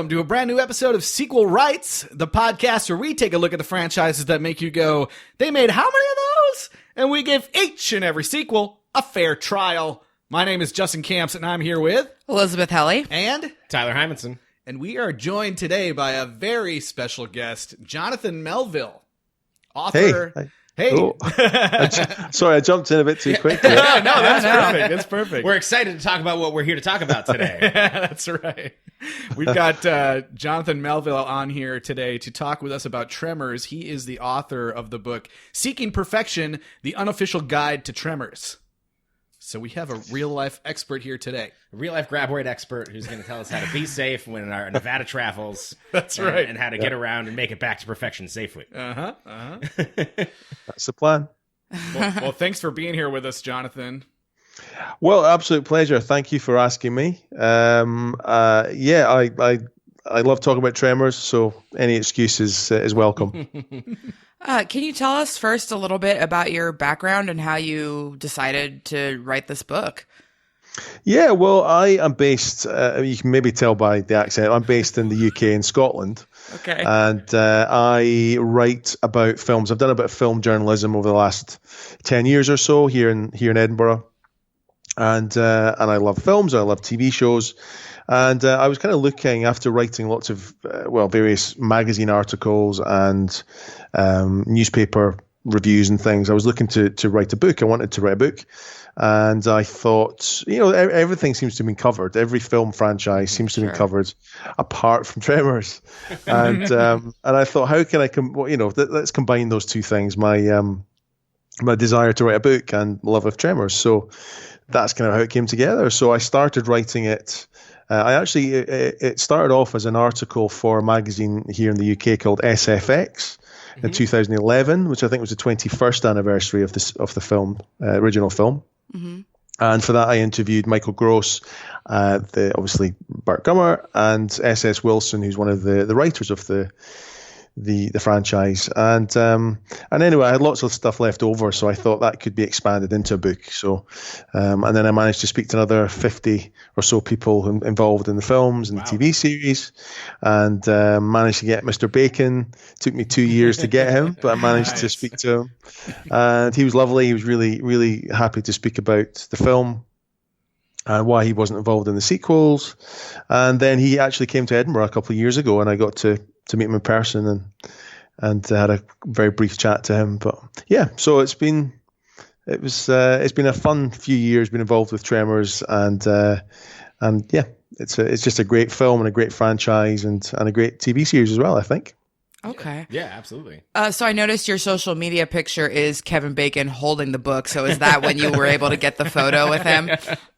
welcome to a brand new episode of Sequel Rights, the podcast where we take a look at the franchises that make you go, they made how many of those? And we give each and every sequel a fair trial. My name is Justin Camps, and I'm here with Elizabeth Helly and Tyler Hymanson. And we are joined today by a very special guest, Jonathan Melville, author. Hey. Oh. Sorry, I jumped in a bit too quick. No, that's perfect. That's perfect. We're excited to talk about what we're here to talk about today. That's right. We've got Jonathan Melville on here today to talk with us about Tremors. He is the author of the book Seeking Perfection, the Unofficial Guide to Tremors. So we have a real-life expert here today. A real-life graboid expert who's going to tell us how to be safe when our Nevada travels. That's right. And how to get around and make it back to perfection safely. That's the plan. Well, thanks for being here with us, Jonathan. Well, absolute pleasure. Thank you for asking me. I love talking about Tremors, so any excuse is welcome. Can you tell us first a little bit about your background and how you decided to write this book? Yeah, well, I am based, you can maybe tell by the accent, I'm based in the UK in Scotland. Okay. And I write about films. I've done a bit of film journalism over the last 10 years or so here in Edinburgh. And I love films, I love TV shows. And I was kind of looking, after writing lots of, various magazine articles and newspaper reviews and things, I was looking to write a book. I wanted to write a book. And I thought, everything seems to have been covered. Every film franchise seems to have been covered, apart from Tremors. And I thought, how can I, let's combine those two things, my desire to write a book and love of Tremors. So that's kind of how it came together. So I started writing it. It started off as an article for a magazine here in the UK called SFX in 2011, which I think was the 21st anniversary of the film, original film. Mm-hmm. And for that, I interviewed Michael Gross, obviously Burt Gummer, and S.S. Wilson, who's one of the writers of the franchise. And anyway, I had lots of stuff left over, so I thought that could be expanded into a book. So, and then I managed to speak to another 50 or so people involved in the films and the TV series, and managed to get Mr. Bacon. Took me 2 years to get him, but I managed to speak to him, and he was lovely. He was really, really happy to speak about the film and why he wasn't involved in the sequels. And then he actually came to Edinburgh a couple of years ago, and I got to meet him in person and had a very brief chat to him. But yeah, so it's been a fun few years being involved with Tremors, and yeah, it's just a great film and a great franchise and a great TV series as well, I think. Okay. Yeah, absolutely. So I noticed your social media picture is Kevin Bacon holding the book. So is that when you were able to get the photo with him?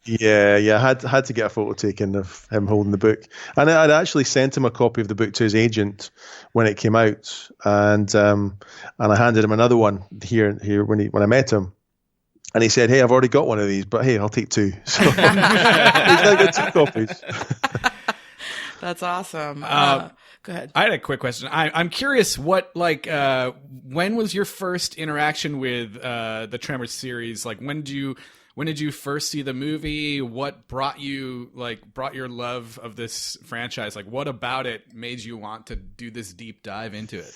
Yeah. I had to get a photo taken of him holding the book, and I'd actually sent him a copy of the book to his agent when it came out, and I handed him another one here when I met him, and he said, "Hey, I've already got one of these, but hey, I'll take two." So he's now got two copies. That's awesome. Go ahead. I had a quick question. I'm curious when was your first interaction with the Tremors series? Like, when did you first see the movie? What brought your love of this franchise? Like, what about it made you want to do this deep dive into it?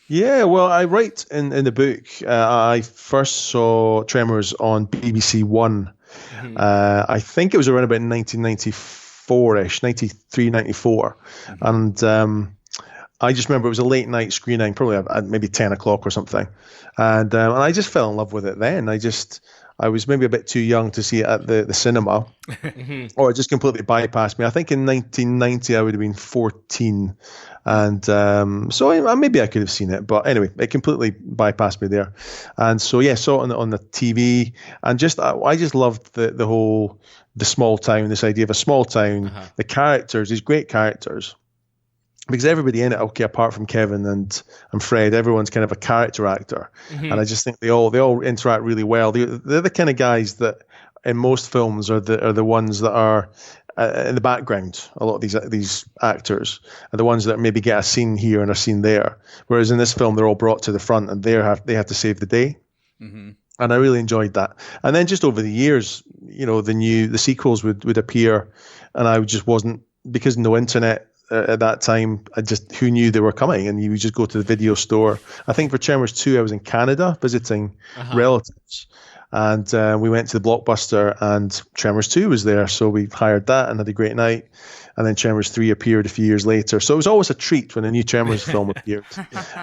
Yeah, well, I write in the book. I first saw Tremors on BBC One. Mm-hmm. I think it was around about 1994-ish, 93, 94. Mm-hmm. And I just remember it was a late night screening, probably at maybe 10 o'clock or something. And I just fell in love with it then. I was maybe a bit too young to see it at the cinema, or it just completely bypassed me. I think in 1990 I would have been 14, and so maybe I could have seen it, but anyway, it completely bypassed me there. And so yeah, saw it on the TV, and I just loved the small town, this idea of a small town, the characters, these great characters. Because everybody in it, okay, apart from Kevin and Fred, everyone's kind of a character actor, and I just think they all interact really well. They're the kind of guys that in most films are the ones that are in the background. A lot of these actors are the ones that maybe get a scene here and a scene there, whereas in this film they're all brought to the front and they have to save the day. Mm-hmm. And I really enjoyed that. And then just over the years, the sequels would appear, and I just wasn't, because no internet. at that time, who knew they were coming, and you would just go to the video store. I think for Tremors 2, I was in Canada visiting relatives, and we went to the Blockbuster, and Tremors 2 was there, so we hired that and had a great night. And then Tremors 3 appeared a few years later. So it was always a treat when a new Tremors film appeared.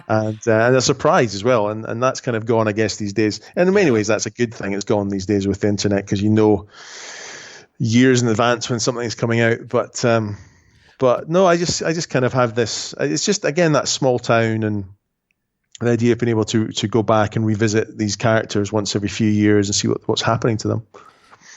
And a surprise as well. And that's kind of gone, I guess, these days. And in many ways, that's a good thing. It's gone these days with the internet, because you know years in advance when something's coming out. But no, I just kind of have this. It's just, again, that small town and the idea of being able to go back and revisit these characters once every few years and see what's happening to them.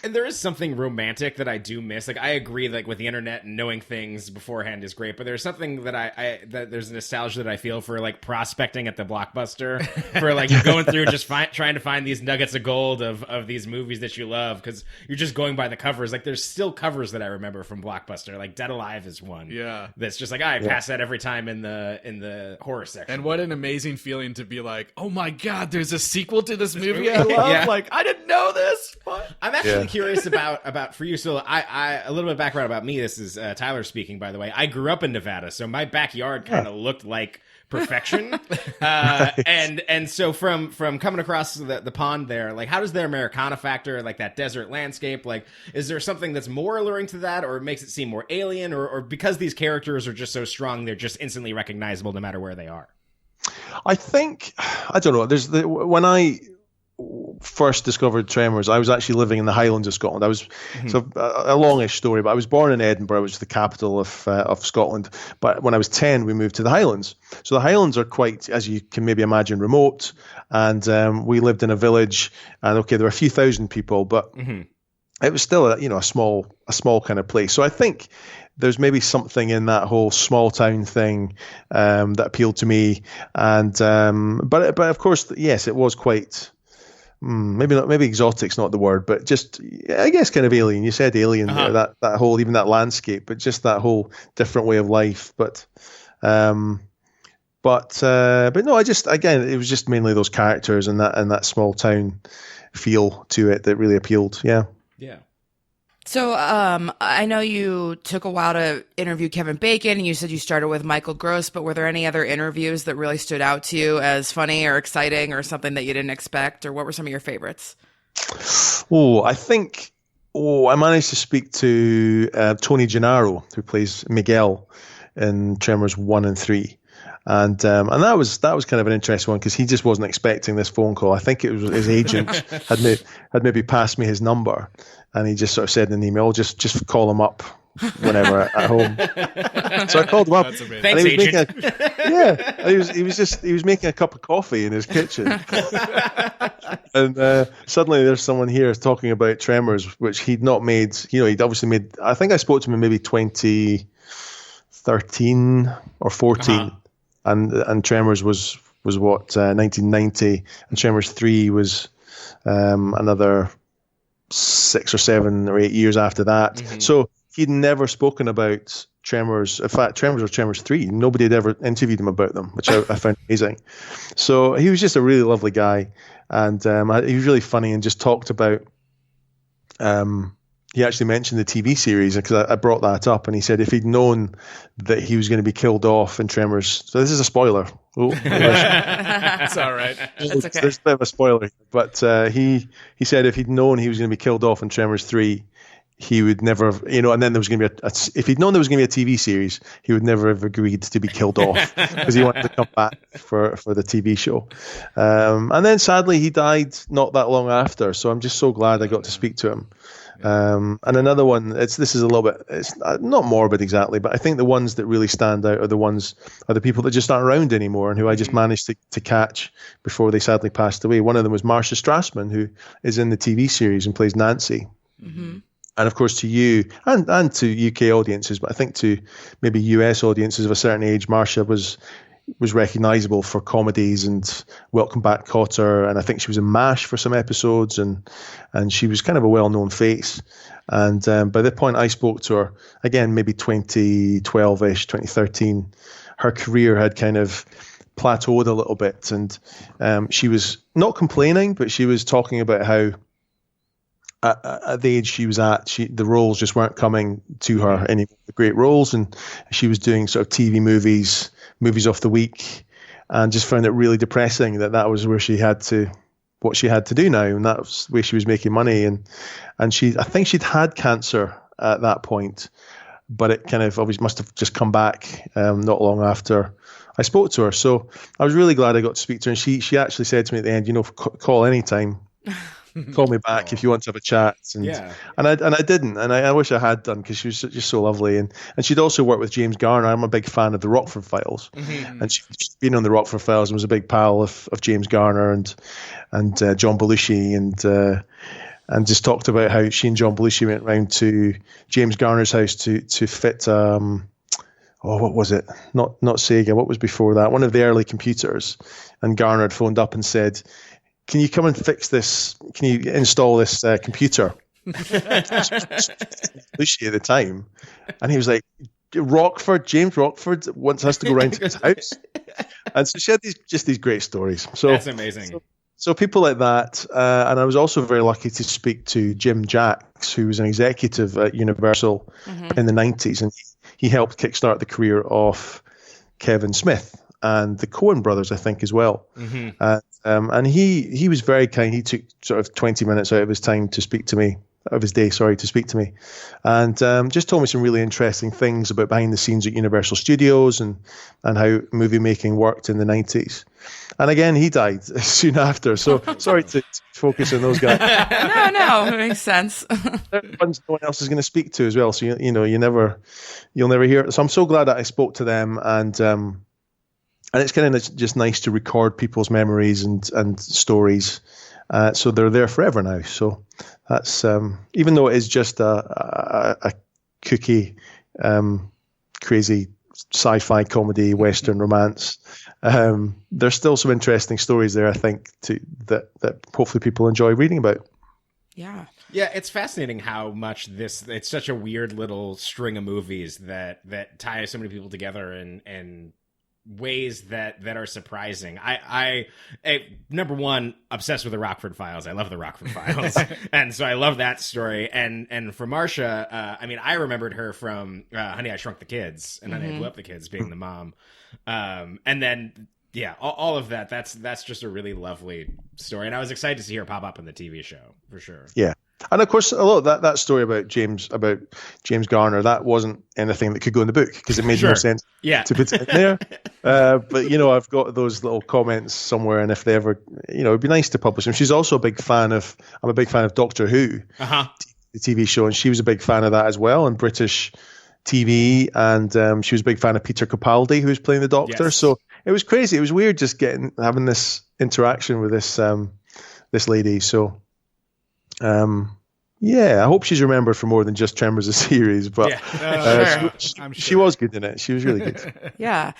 And there is something romantic that I do miss. Like, I agree, like, with the internet and knowing things beforehand is great, but there's something that that there's nostalgia that I feel for, like, prospecting at the Blockbuster, for, like, you're going through just trying to find these nuggets of gold of these movies that you love, because you're just going by the covers. Like, there's still covers that I remember from Blockbuster. Like, Dead Alive is one. Yeah. That's just like, I pass that every time in the horror section. And what an amazing feeling to be like, oh my God, there's a sequel to this movie I love. Yeah. Like, I didn't know this. What? I'm actually curious about for you. So I a little bit of background about me. This is Tyler speaking, by the way. I grew up in Nevada, so my backyard kind of looked like perfection. And so from coming across the pond there, like, how does the Americana factor, like that desert landscape, like, is there something that's more alluring to that, or makes it seem more alien, or because these characters are just so strong, they're just instantly recognizable no matter where they are? I think, I don't know. When I first discovered Tremors, I was actually living in the Highlands of Scotland. I was so a longish story, but I was born in Edinburgh, which is the capital of Scotland. But when I was 10, we moved to the Highlands. So the Highlands are quite, as you can maybe imagine, remote. And we lived in a village, and there were a few thousand people, but it was still a small kind of place. So I think there's maybe something in that whole small town thing that appealed to me. And but of course, yes, it was quite. Maybe exotic's not the word, but just, I guess, kind of alien. You said alien there, that whole, even that landscape, but just that whole different way of life. But no, again, it was just mainly those characters and that small town feel to it that really appealed. Yeah. Yeah. So I know you took a while to interview Kevin Bacon, and you said you started with Michael Gross, but were there any other interviews that really stood out to you as funny or exciting or something that you didn't expect, or what were some of your favorites? I managed to speak to Tony Gennaro, who plays Miguel in Tremors 1 and 3. And that was kind of an interesting one, because he just wasn't expecting this phone call. I think it was his agent had maybe passed me his number, and he just sort of said in an email, just call him up whenever at home. So I called him up. Thanks, agent. He was making a cup of coffee in his kitchen, and suddenly there's someone here talking about Tremors, which he'd not made. He'd obviously made. I think I spoke to him in maybe 2013 or 14. And Tremors was what, 1990, and Tremors 3 was another 6 or 7 or 8 years after that. So he'd never spoken about Tremors. In fact, Tremors or Tremors 3, nobody had ever interviewed him about them, which I found amazing. So he was just a really lovely guy, and he was really funny, and just talked about. He actually mentioned the TV series, because I brought that up, and he said if he'd known that he was going to be killed off in Tremors. So this is a spoiler. It's all right. That's okay. There's a bit of a spoiler, but he said if he'd known he was going to be killed off in Tremors 3, he would never have, and then there was going to be if he'd known there was going to be a TV series, he would never have agreed to be killed off, because he wanted to come back for the TV show. And then sadly he died not that long after. So I'm just so glad I got to speak to him. And another one, this is a little bit, it's not morbid exactly, but I think the ones that really stand out are the people that just aren't around anymore, and who I just managed to catch before they sadly passed away. One of them was Marcia Strassman, who is in the TV series and plays Nancy. And of course to you and to UK audiences, but I think to maybe US audiences of a certain age, Marcia was recognisable for comedies, and Welcome Back Kotter, and I think she was in MASH for some episodes, and she was kind of a well-known face. And by the point I spoke to her, again, maybe 2012-ish, 2013, her career had kind of plateaued a little bit, and she was not complaining, but she was talking about how at the age she was at, the roles just weren't coming to her, any great roles, and she was doing sort of TV movies of the week, and just found it really depressing that was where what she had to do now, and that was the way she was making money. And I think she'd had cancer at that point, but it kind of obviously must have just come back not long after I spoke to her. So I was really glad I got to speak to her, and she actually said to me at the end, call anytime. Call me back if you want to have a chat. And I didn't, and I wish I had done, because she was just so lovely. And she'd also worked with James Garner. I'm a big fan of the Rockford Files, and she'd been on the Rockford Files and was a big pal of James Garner and John Belushi, and just talked about how she and John Belushi went round to James Garner's house to fit what was it? Not Sega. What was before that? One of the early computers. And Garner had phoned up and said, "Can you come and fix this? Can you install this computer?" Lucy at the time, and he was like, James Rockford wants us to go round to his house, and so she had these great stories. So that's amazing. So people like that, and I was also very lucky to speak to Jim Jacks, who was an executive at Universal in the 90s, and he helped kickstart the career of Kevin Smith and the Coen brothers, I think, as well. And he was very kind. He took sort of 20 minutes out of his time to speak to me, to speak to me, and just told me some really interesting things about behind the scenes at Universal Studios and how movie making worked in the 90s. And again, he died soon after. So sorry to focus on those guys. No, it makes sense. They're the ones no one else is going to speak to as well. So you'll never hear it. So I'm so glad that I spoke to them, and it's kind of just nice to record people's memories and stories. So they're there forever now. So that's even though it is just a kooky, crazy sci-fi comedy, Western romance, there's still some interesting stories there, I think, that hopefully people enjoy reading about. Yeah. Yeah, it's fascinating how much it's such a weird little string of movies that tie so many people together and ways that are surprising. I number one, obsessed with the Rockford Files. I love the Rockford Files. And so I love that story. And for Marcia, I remembered her from Honey, I Shrunk the Kids and Honey, I Blew Up the Kids, being the mom. And then, yeah, all of that. That's just a really lovely story. And I was excited to see her pop up in the TV show, for sure. Yeah. And of course, a lot of that story about James Garner, that wasn't anything that could go in the book, because it made no sense to put it in there. But I've got those little comments somewhere, and if they ever, it'd be nice to publish them. She's also I'm a big fan of Doctor Who, the TV show, and she was a big fan of that as well, and British TV, and she was a big fan of Peter Capaldi, who was playing the Doctor. Yes. So it was crazy. It was weird just having this interaction with this lady. So. I hope she's remembered for more than just Tremors, a series, but she was good in it. She was really good. Yeah.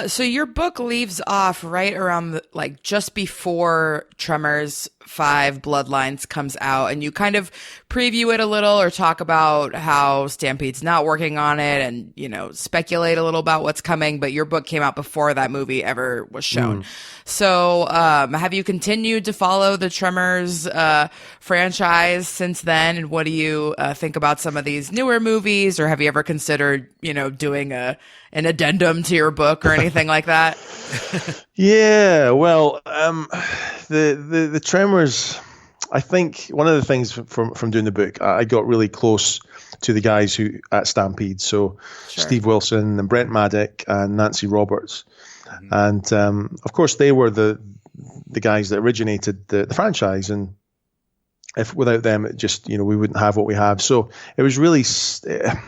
So your book leaves off right around just before Tremors 5 Bloodlines comes out, and you kind of preview it a little or talk about how Stampede's not working on it and, speculate a little about what's coming, but your book came out before that movie ever was shown. So have you continued to follow the Tremors franchise since then? And what do you think about some of these newer movies, or have you ever considered, doing an addendum to your book or anything like that? Yeah, well, the Tremors, I think one of the things from doing the book, I got really close to the guys who at Stampede. So Steve Wilson and Brent Maddock and Nancy Roberts. And of course, they were the guys that originated the franchise. And if without them, it just, we wouldn't have what we have. So it was really,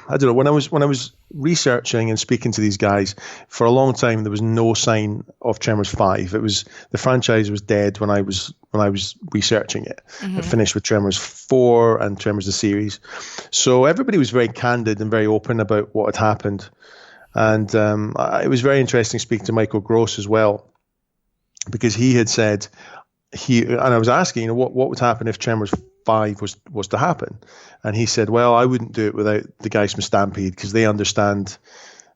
I don't know, when I was researching and speaking to these guys for a long time, there was no sign of Tremors 5. The franchise was dead when I was researching it. It finished with Tremors 4 and Tremors the series. So everybody was very candid and very open about what had happened. And it was very interesting speaking to Michael Gross as well, because he had said, and I was asking, what would happen if Tremors 5 was to happen? And he said, well, I wouldn't do it without the guys from Stampede, because they understand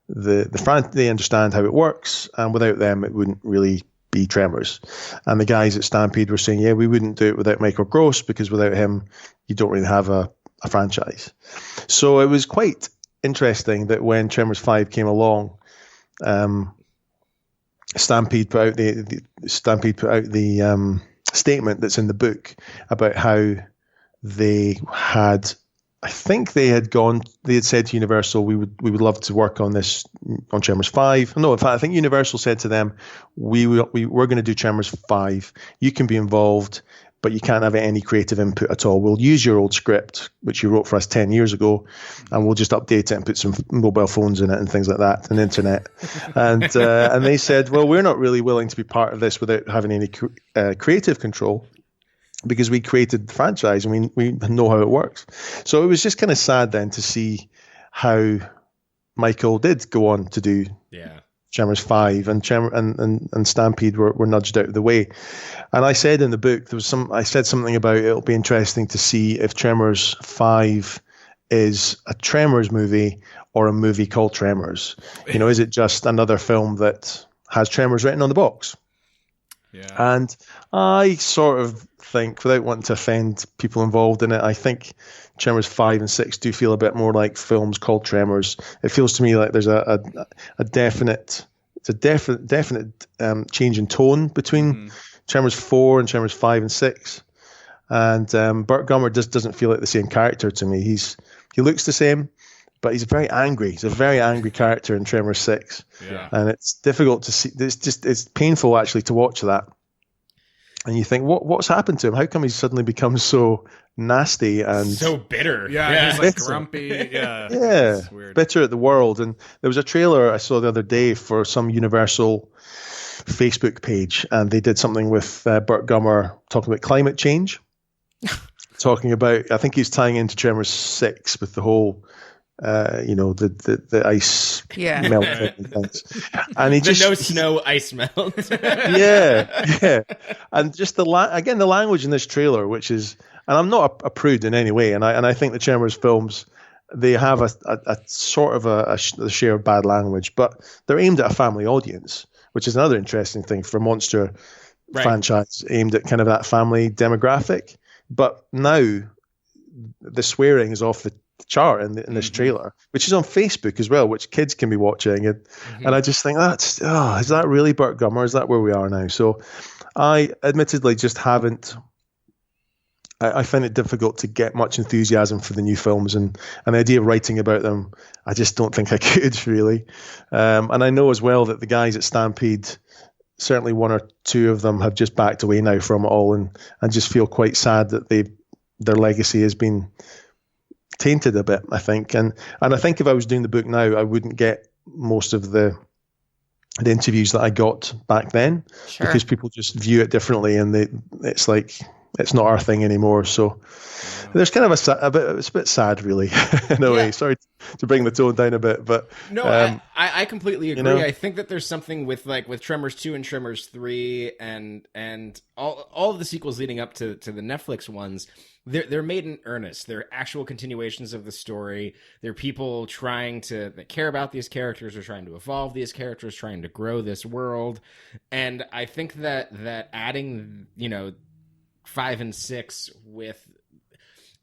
they understand how it works, and without them, it wouldn't really be Tremors. And the guys at Stampede were saying, yeah, we wouldn't do it without Michael Gross, because without him, you don't really have a franchise. So it was quite interesting that when Tremors 5 came along, Stampede put out the statement that's in the book about how they had, I think they had said to Universal, we would love to work on this, on Tremors 5. No, in fact, I think Universal said to them, we're going to do Tremors 5. You can be involved, but you can't have any creative input at all. We'll use your old script, which you wrote for us 10 years ago, and we'll just update it and put some mobile phones in it and things like that, and internet. And they said, well, we're not really willing to be part of this without having any creative control, because we created the franchise and we know how it works. So it was just kind of sad then to see how Michael did go on to do Tremors 5, and Stampede were nudged out of the way. And I said in the book, I said something about it'll be interesting to see if Tremors 5 is a Tremors movie or a movie called Tremors. You know, is it just another film that has Tremors written on the box? Yeah. And I sort of think, without wanting to offend people involved in it, I think Tremors 5 and 6 do feel a bit more like films called Tremors. It feels to me like there's a definite change in tone between Tremors 4 and Tremors 5 and 6. And Burt Gummer just doesn't feel like the same character to me. He looks the same, but he's very angry. He's a very angry character in Tremors 6. Yeah. And it's difficult to see. It's painful actually to watch that. And you think, what's happened to him? How come he's suddenly become so nasty and so bitter? Yeah, he's like grumpy. Yeah, yeah, weird. Bitter at the world. And there was a trailer I saw the other day for some Universal Facebook page, and they did something with Burt Gummer talking about climate change, talking about, I think he's tying into Tremors 6 with the whole, the ice melting and things. And he the no snow ice melt. yeah. And just the language in this trailer, which is, and I'm not a prude in any way, and I think the Tremors films, they have a sort of a share of bad language, but they're aimed at a family audience, which is another interesting thing for a monster franchise aimed at kind of that family demographic. But now the swearing is off the chart in this trailer, which is on Facebook as well, which kids can be watching. And I just think is that really Burt Gummer? Is that where we are now? So I admittedly just haven't. I find it difficult to get much enthusiasm for the new films, and the idea of writing about them, I just don't think I could really. And I know as well that the guys at Stampede, certainly one or two of them, have just backed away now from it all, and just feel quite sad that their legacy has been tainted a bit, I think. And I think if I was doing the book now, I wouldn't get most of the interviews that I got back then, because people just view it differently, and it's like it's not our thing anymore. So there's kind of it's a bit sad, really, in a way. Sorry to bring the tone down a bit, but no, I completely agree. I think that there's something with Tremors 2 and Tremors 3 and all of the sequels leading up to the Netflix ones. They're made in earnest. They're actual continuations of the story. They're people that care about these characters, are trying to evolve these characters, trying to grow this world. And I think that adding, 5 and 6 with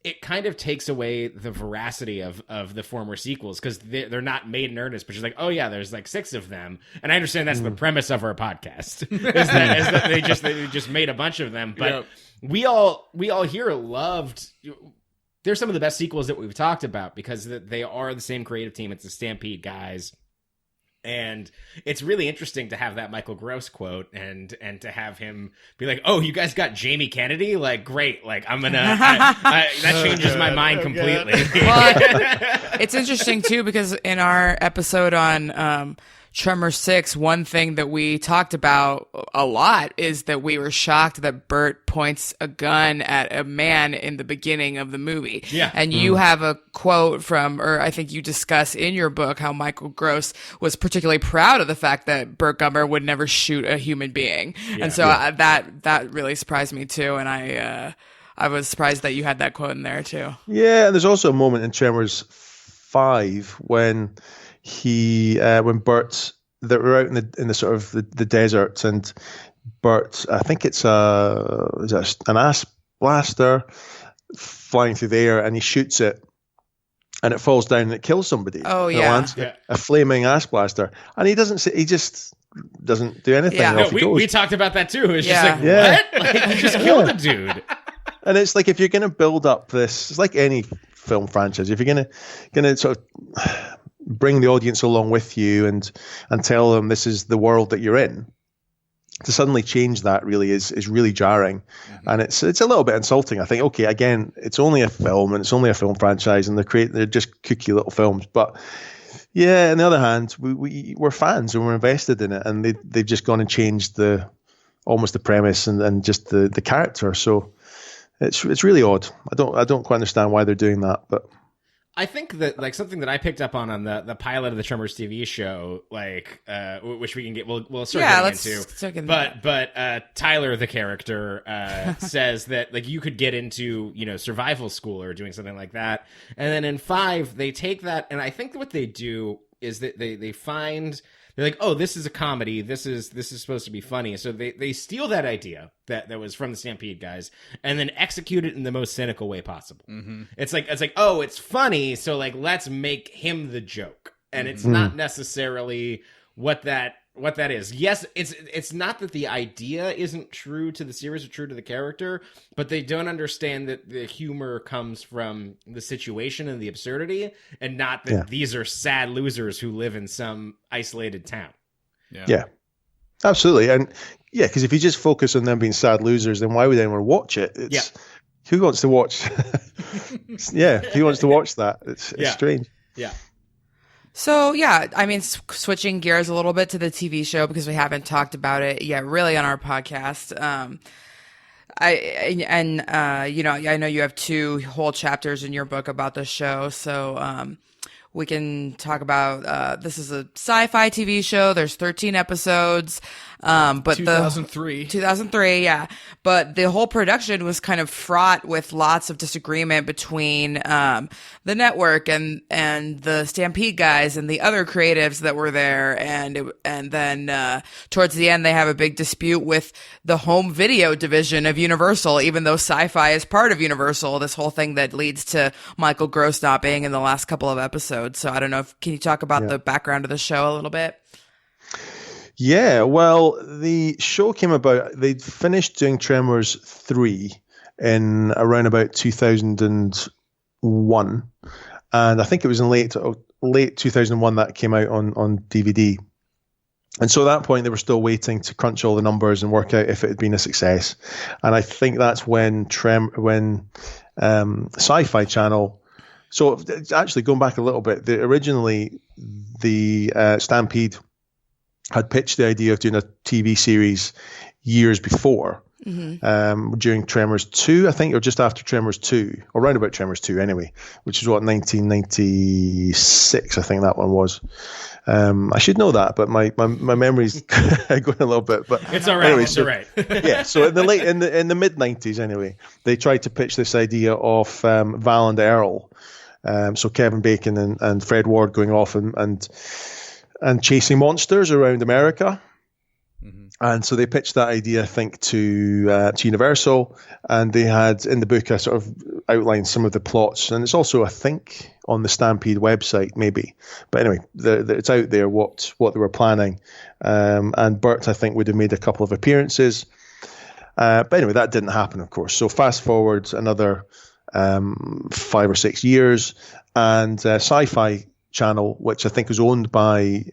it kind of takes away the veracity of the former sequels, because they're not made in earnest, but you're like, oh yeah, there's like 6 of them. And I understand that's the premise of our podcast is that they just made a bunch of them. But we all here loved. They're some of the best sequels that we've talked about, because they are the same creative team. It's the Stampede guys. And it's really interesting to have that Michael Gross quote and to have him be like, oh, you guys got Jamie Kennedy? Like, great. Like, I'm going to, that changes my mind completely. Well, it's interesting too, because in our episode on, Tremor 6, one thing that we talked about a lot is that we were shocked that Burt points a gun at a man in the beginning of the movie. Yeah. And you have a quote or I think you discuss in your book how Michael Gross was particularly proud of the fact that Burt Gummer would never shoot a human being. Yeah. And so that really surprised me too. And I was surprised that you had that quote in there too. Yeah. And there's also a moment in Tremors 5 when Burt that were out in the sort of the desert, and Bert, I think it's an ass blaster flying through the air, and he shoots it, and it falls down and it kills somebody. Oh, It yeah. lands a flaming ass blaster, and he just doesn't do anything. Yeah. And off he goes. We talked about that too. It's Yeah. just like, what? Like, you just killed the dude. And it's like, if you're going to build up this, it's like any film franchise. If you're going to sort of bring the audience along with you and tell them this is the world that you're in, to suddenly change that really is really jarring, and it's a little bit insulting. I think, okay, again, it's only a film and it's only a film franchise, and they're just kooky little films. But yeah, on the other hand, we're fans and we're invested in it, and they've just gone and changed almost the premise and just the character. So it's really odd. I don't quite understand why they're doing that, but. I think that, like, something that I picked up on the pilot of the Tremors TV show, like, which we can get, we'll start getting into. But Tyler, the character, says that, like, you could get into, survival school or doing something like that. And then in 5, they take that, and I think what they do is that they find, they're like, oh, this is a comedy. This is supposed to be funny. So they steal that idea that was from the Stampede guys and then execute it in the most cynical way possible. Mm-hmm. It's like, oh, it's funny. So, like, let's make him the joke. And it's not necessarily what that is. Yes, it's not that the idea isn't true to the series or true to the character, but they don't understand that the humor comes from the situation and the absurdity, and not that these are sad losers who live in some isolated town. Yeah, absolutely. And yeah, because if you just focus on them being sad losers, then why would anyone watch it? Who wants to watch? Who wants to watch that? It's strange. Yeah. So, yeah, I mean, switching gears a little bit to the TV show, because we haven't talked about it yet really on our podcast. I know you have 2 whole chapters in your book about the show. So, we can talk about, this is a sci-fi TV show. There's 13 episodes. But 2003, yeah. But the whole production was kind of fraught with lots of disagreement between the network and the Stampede guys and the other creatives that were there, and then towards the end they have a big dispute with the home video division of Universal, even though Sci-Fi is part of Universal. This whole thing that leads to Michael Gross not being in the last couple of episodes. So I don't know can you talk about the background of the show a little bit? Yeah, well, the show came about, they'd finished doing Tremors 3 in around about 2001. And I think it was in late 2001 that came out on DVD. And so at that point, they were still waiting to crunch all the numbers and work out if it had been a success. And I think that's when Sci-Fi Channel... So actually, going back a little bit, originally the Stampede had pitched the idea of doing a TV series years before, during Tremors 2, I think, or just after Tremors 2, or around about Tremors 2 anyway, which is 1996, I think that one was. I should know that, but my memory's going a little bit. But it's all right. Anyway, it's all right. Yeah, so in the mid 90s anyway, they tried to pitch this idea of Val and Earl, so Kevin Bacon and Fred Ward going off and chasing monsters around America. And so they pitched that idea, I think, to Universal, and they had in the book I sort of outlined some of the plots, and it's also, I think, on the Stampede website, maybe. But anyway, it's out there what they were planning, and Bert, I think, would have made a couple of appearances. But anyway, that didn't happen, of course. So fast forward another 5 or 6 years, and Sci-Fi Channel, which I think was owned by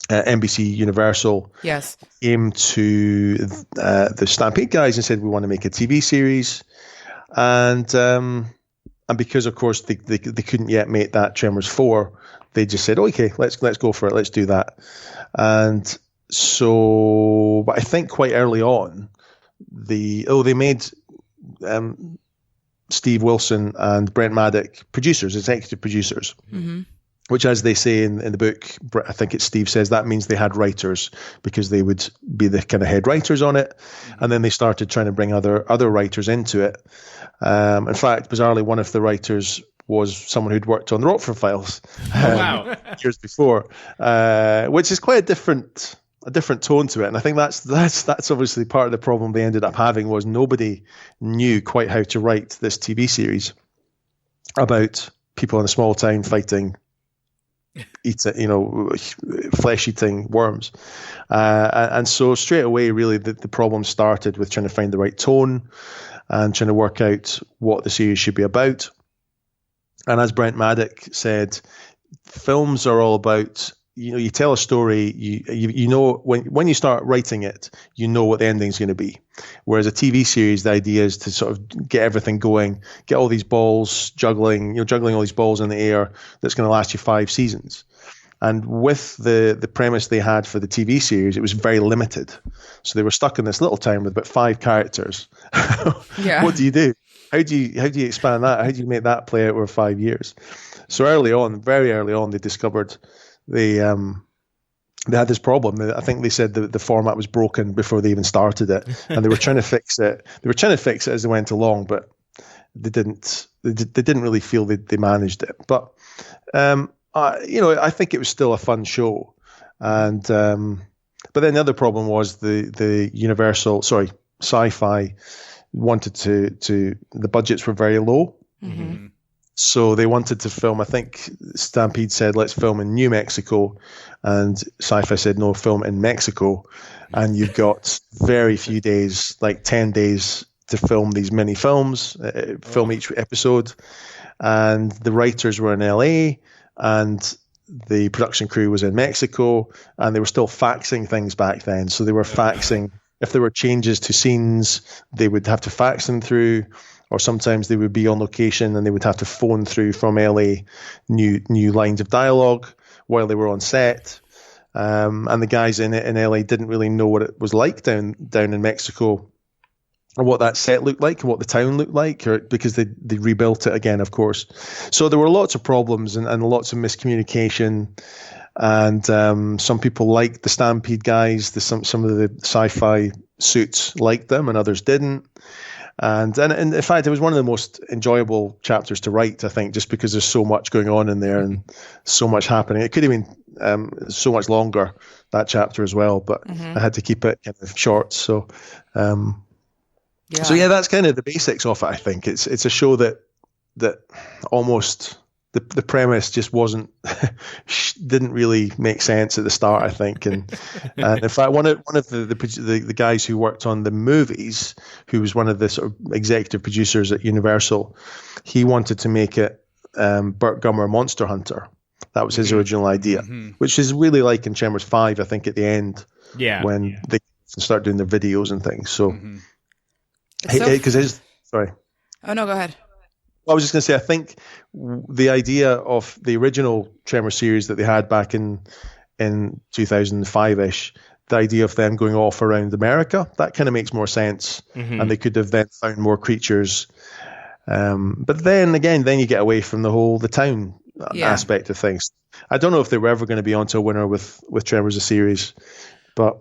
NBC Universal, came to the Stampede guys and said, we want to make a TV series, and because of course they couldn't yet make that Tremors 4, they just said, okay, let's go for it, let's do that. And so, but I think quite early on, they made Steve Wilson and Brent Maddock executive producers. Which, as they say in the book, I think it's Steve says, that means they had writers because they would be the kind of head writers on it. And then they started trying to bring other writers into it. In fact, bizarrely, one of the writers was someone who'd worked on the Rockford Files Wow. years before, which is quite a different tone to it. And I think that's obviously part of the problem they ended up having, was nobody knew quite how to write this TV series about people in a small town fighting flesh-eating worms. And so straight away, really, the problem started with trying to find the right tone and trying to work out what the series should be about. And as Brent Maddock said, films are all about, you tell a story, you know, when you start writing it, you know what the ending's going to be. Whereas a TV series, the idea is to sort of get everything going, get all these balls juggling all these balls in the air that's going to last you 5 seasons. And with the premise they had for the TV series, it was very limited. So they were stuck in this little town with about 5 characters. Yeah. What do you do? How do you expand that? How do you make that play out over 5 years? So very early on, they discovered they had this problem. I think they said the format was broken before they even started it, and they were trying to fix it. They were trying to fix it as they went along, but they didn't. They didn't really feel they managed it. But I think it was still a fun show. And but then the other problem was the Universal, Sci-Fi wanted to the budgets were very low. Mm-hmm. So they wanted to film, I think Stampede said, let's film in New Mexico, and Sci-Fi said, no, film in Mexico. And you've got very few days, like 10 days to film these mini films, film each episode. And the writers were in LA, and the production crew was in Mexico, and they were still faxing things back then. So they were faxing, if there were changes to scenes, they would have to fax them through, or sometimes they would be on location and they would have to phone through from LA new lines of dialogue while they were on set. And the guys in LA didn't really know what it was like down in Mexico, or what that set looked like, and what the town looked like, because they rebuilt it again, of course. So there were lots of problems and lots of miscommunication. And some people liked the Stampede guys. Some of the Sci-Fi suits liked them, and others didn't. And in fact, it was one of the most enjoyable chapters to write, I think, just because there's so much going on in there and so much happening. It could have been so much longer, that chapter as well, but I had to keep it kind of short. So, that's kind of the basics of it. I think it's a show that almost the premise just didn't really make sense at the start, I think. And in fact, one of the guys who worked on the movies, who was one of the sort of executive producers at Universal, he wanted to make it Burt Gummer Monster Hunter. That was his original idea, which is really like in Tremors 5, I think, at the end, when they start doing their videos and things. So, sorry. Oh no, go ahead. I was just going to say, I think the idea of the original Tremor series that they had back in 2005-ish, the idea of them going off around America, that kind of makes more sense. And they could have then found more creatures. But then again, you get away from the town aspect of things. I don't know if they were ever going to be onto a winner with Tremors, a series, but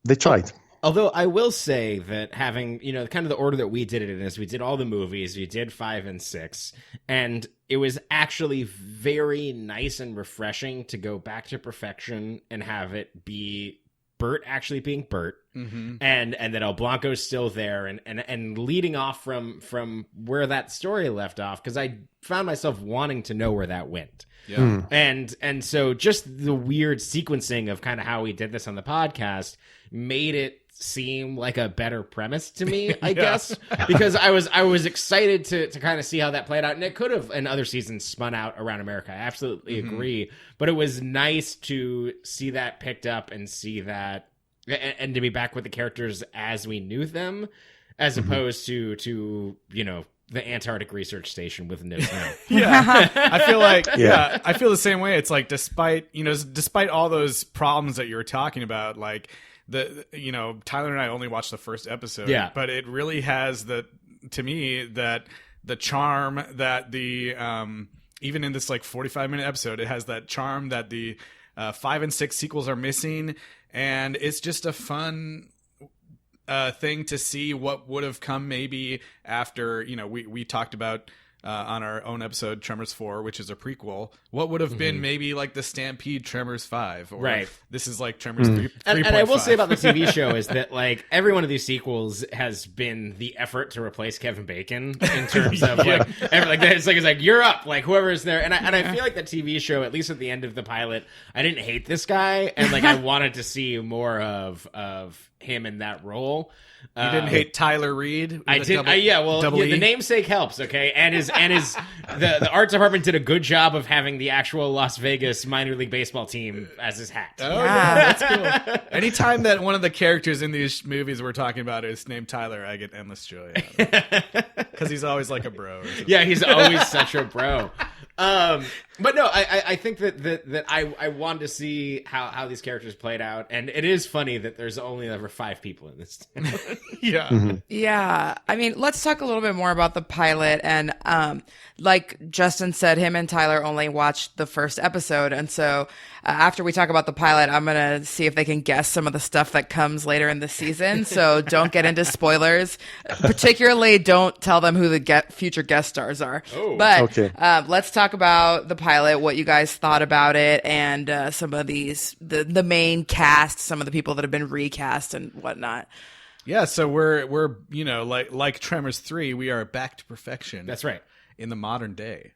they tried. Although I will say that having, kind of the order that we did it in is we did all the movies, we did 5 and 6, and it was actually very nice and refreshing to go back to Perfection and have it be Bert actually being Bert, and that El Blanco's still there, and leading off from where that story left off, because I found myself wanting to know where that went. Yeah. And so just the weird sequencing of kind of how we did this on the podcast made it seem like a better premise to me, I guess, because I was excited to kind of see how that played out, and it could have in other seasons spun out around America. I absolutely agree, but it was nice to see that picked up and see that, and to be back with the characters as we knew them, as opposed to the Antarctic Research Station with no snow. I feel like I feel the same way. It's like despite all those problems that you were talking about, like Tyler and I only watched the first episode, but it really has to me that the charm that the even in this like 45-minute episode, it has that charm that the 5 and 6 sequels are missing, and it's just a fun thing to see what would have come maybe after. We talked about on our own episode, Tremors 4, which is a prequel, what would have been maybe like the Stampede Tremors 5? Or Right. This is like Tremors 3. And I will say about the TV show is that like every one of these sequels has been the effort to replace Kevin Bacon in terms of it's like you're up, like whoever's there. And I feel like the TV show, at least at the end of the pilot, I didn't hate this guy, and like I wanted to see more of him in that role. You didn't hate Tyler Reed? I did. The namesake helps, okay? And the art department did a good job of having the actual Las Vegas minor league baseball team as his hat. Oh, yeah, that's cool. Anytime that one of the characters in these movies we're talking about is named Tyler, I get endless joy. Because he's always like a bro. Or something. Yeah, he's always such a bro. But no, I think that I wanted to see how these characters played out, and it is funny that there's only ever 5 people in this town. Yeah. Mm-hmm. Yeah. I mean, let's talk a little bit more about the pilot. And like Justin said, him and Tyler only watched the first episode. And so after we talk about the pilot, I'm going to see if they can guess some of the stuff that comes later in the season. So don't get into spoilers. Particularly, don't tell them who the future guest stars are. Oh. But Okay. let's talk about the pilot, what you guys thought about it, and some of the main cast, some of the people that have been recast and whatnot. Yeah, so we're like Tremors 3, we are back to perfection. That's right. In the modern day.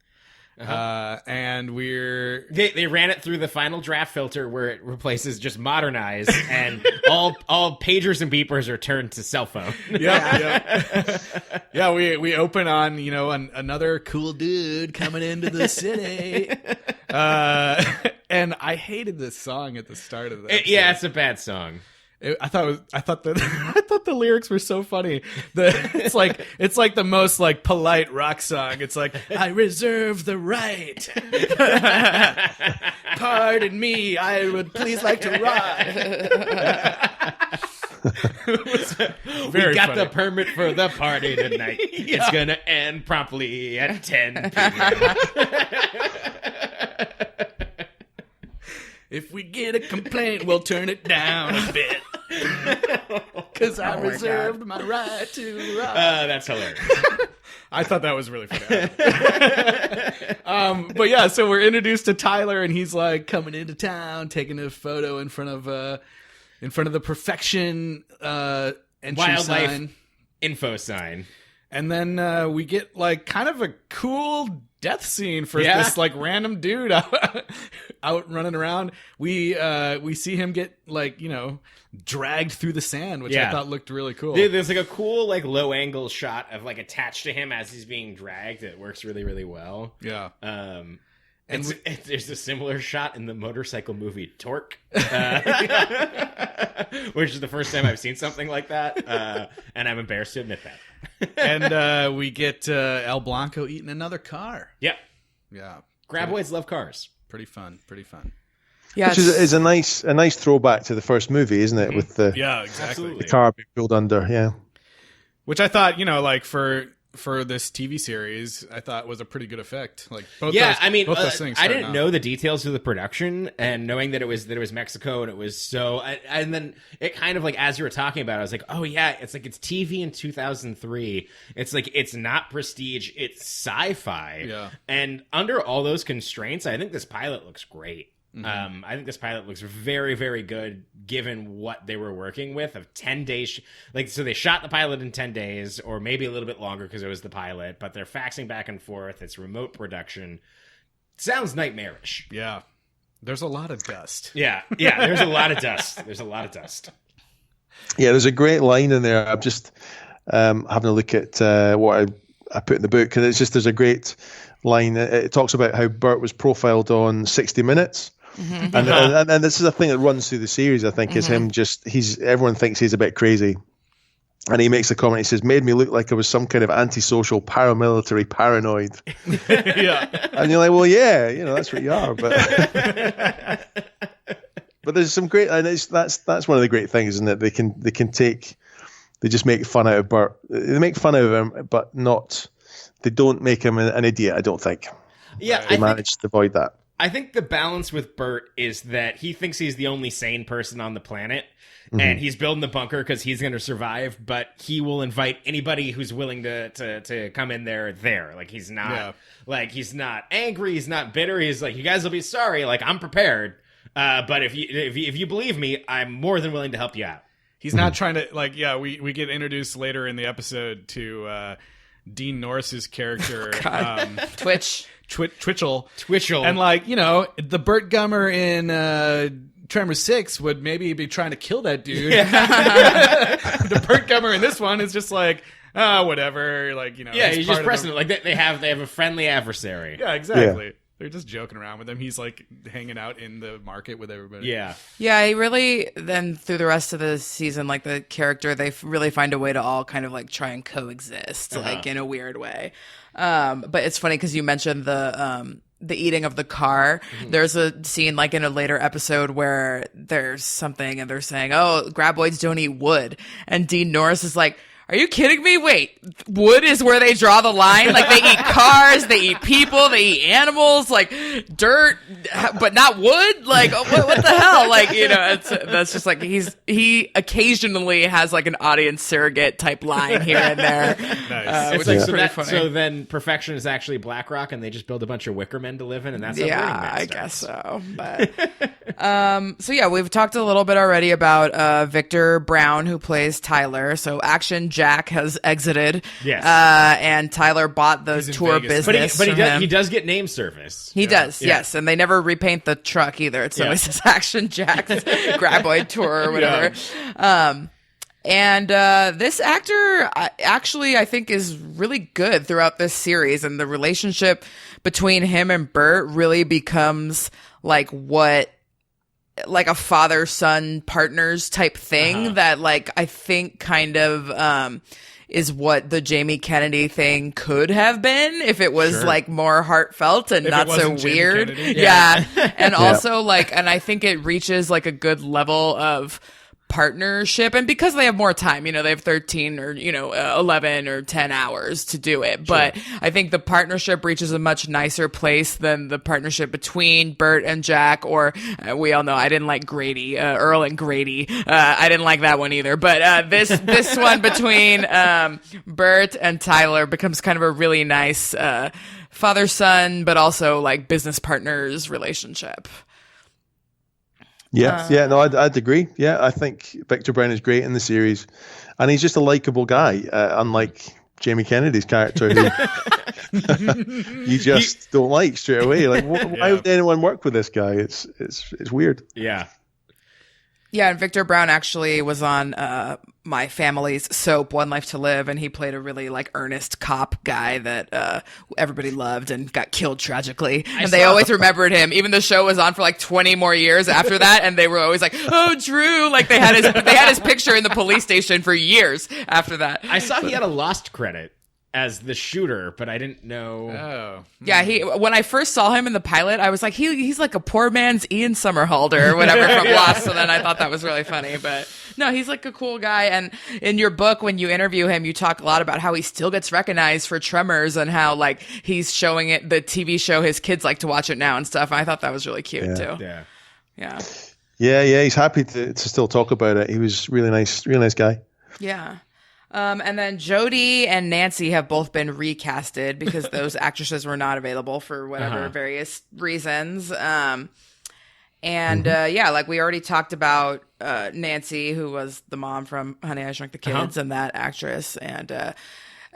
And They ran it through the final draft filter where it replaces just modernize, and all pagers and beepers are turned to cell phone. Yeah, we open on another cool dude coming into the city, and I hated this song at the start of that. Yeah, it's a bad song. I thought the lyrics were so funny. It's like the most like polite rock song. It's like, I reserve the right. Pardon me, I would please like to rock. We got the permit for the party tonight. Yeah. It's gonna end promptly at 10 p.m. If we get a complaint, we'll turn it down a bit. Because I reserved my right to rock. That's hilarious. I thought that was really funny. But yeah, so we're introduced to Tyler, and he's like coming into town, taking a photo in front of the Perfection entry Wildlife sign. Info sign. And then we get like kind of a cool death scene for this like random dude out running around. We see him get like dragged through the sand, which I thought looked really cool. There's like a cool like low angle shot of like attached to him as he's being dragged. It works really, really well. Yeah. And there's a similar shot in the motorcycle movie Torque, which is the first time I've seen something like that, and I'm embarrassed to admit that. And we get El Blanco eating another car. Yeah. Yeah. Graboids love cars. Pretty fun. Yeah, Which is a nice throwback to the first movie, isn't it? With the Exactly. the car being pulled under, yeah. Which I thought, like for this TV series, I thought was a pretty good effect. Like both those things. I didn't know the details of the production, and knowing that it was Mexico, and it was so, and then it kind of like as you were talking about it, I was like, oh yeah, it's like it's TV in 2003. It's like it's not prestige, it's sci-fi. Yeah. And under all those constraints, I think this pilot looks great. I think this pilot looks very, very good given what they were working with of 10 days. So they shot the pilot in 10 days or maybe a little bit longer because it was the pilot, but they're faxing back and forth. It's remote production. Sounds nightmarish. Yeah. There's a lot of dust. Yeah. There's a lot of dust. Yeah, there's a great line in there. I'm just having a look at what I put in the book, and it's just there's a great line. It talks about how Burt was profiled on 60 Minutes. And this is a thing that runs through the series, I think, is him everyone thinks he's a bit crazy. And he makes a comment, he says, made me look like I was some kind of antisocial paramilitary paranoid. Yeah. And you're like, well, yeah, that's what you are. But there's some great, and that's one of the great things, isn't it? They just make fun out of Burt. They make fun of him, but they don't make him an idiot, I don't think. Yeah, They managed to avoid that. I think the balance with Bert is that he thinks he's the only sane person on the planet. And he's building the bunker because he's going to survive, but he will invite anybody who's willing to come in there. Like, he's not he's not angry, he's not bitter. He's like, you guys will be sorry. Like, I'm prepared. But if you believe me, I'm more than willing to help you out. He's not trying to, like, we get introduced later in the episode to Dean Norris's character, Twitchell. And, like, the Burt Gummer in Tremors 6 would maybe be trying to kill that dude. The Burt Gummer in this one is just like, whatever. Like, he's just pressing it. Like, they have a friendly adversary. Yeah, exactly. Yeah. They're just joking around with him. He's like hanging out in the market with everybody. Yeah. Yeah, he really, then through the rest of the season, like the character, they really find a way to all kind of like try and coexist, like in a weird way. But it's funny because you mentioned the eating of the car. There's a scene like in a later episode where there's something and they're saying, oh, graboids don't eat wood. And Dean Norris is like, are you kidding me? Wait, wood is where they draw the line? Like, they eat cars, they eat people, they eat animals, like dirt, but not wood? Like, what the hell? Like, that's just like, he occasionally has like an audience surrogate type line here and there. Nice. Which is pretty funny. So then Perfection is actually BlackRock and they just build a bunch of wicker men to live in, and that's how Burning Man starts. I guess so. But, so yeah, we've talked a little bit already about Victor Brown, who plays Tyler. So Action Jack has exited. Yes. And Tyler bought the tour Vegas. business. But he does get name service. He does, yes. And they never repaint the truck either. It's always says Action Jack's Graboid Tour or whatever. And this actor actually, I think, is really good throughout this series. And the relationship between him and Bert really becomes like a father-son partners type thing that, like, I think kind of is what the Jamie Kennedy thing could have been if it was like more heartfelt and not so weird. Yeah. And also like, and I think it reaches like a good level of partnership, and because they have more time, they have 13 or 11 or 10 hours to do it, but I think the partnership reaches a much nicer place than the partnership between Bert and Jack, or we all know I didn't like Grady, Earl and Grady. I didn't like that one either, but this one between Bert and Tyler becomes kind of a really nice father-son but also like business partners relationship. No, I'd agree. Yeah, I think Victor Brown is great in the series, and he's just a likable guy, unlike Jamie Kennedy's character, who you just don't like straight away. Like, why would anyone work with this guy? It's weird. Yeah. Yeah, and Victor Brown actually was on my family's soap, One Life to Live, and he played a really like earnest cop guy that everybody loved and got killed tragically. And they always remembered him, even the show was on for like 20 more years after that, and they were always like, "Oh, Drew!" Like they had his picture in the police station for years after that. I saw he had a Lost credit as the shooter, but I didn't know. Oh. Yeah, when I first saw him in the pilot, I was like, he's like a poor man's Ian Somerhalder or whatever from Lost. So then I thought that was really funny. But no, he's like a cool guy. And in your book, when you interview him, you talk a lot about how he still gets recognized for Tremors and how like he's showing it, the TV show, his kids like to watch it now and stuff. And I thought that was really cute too. Yeah. He's happy to still talk about it. He was really nice guy. Yeah. And then Jodie and Nancy have both been recasted because those actresses were not available for whatever various reasons. Like we already talked about Nancy, who was the mom from Honey, I Shrunk the Kids, and that actress. And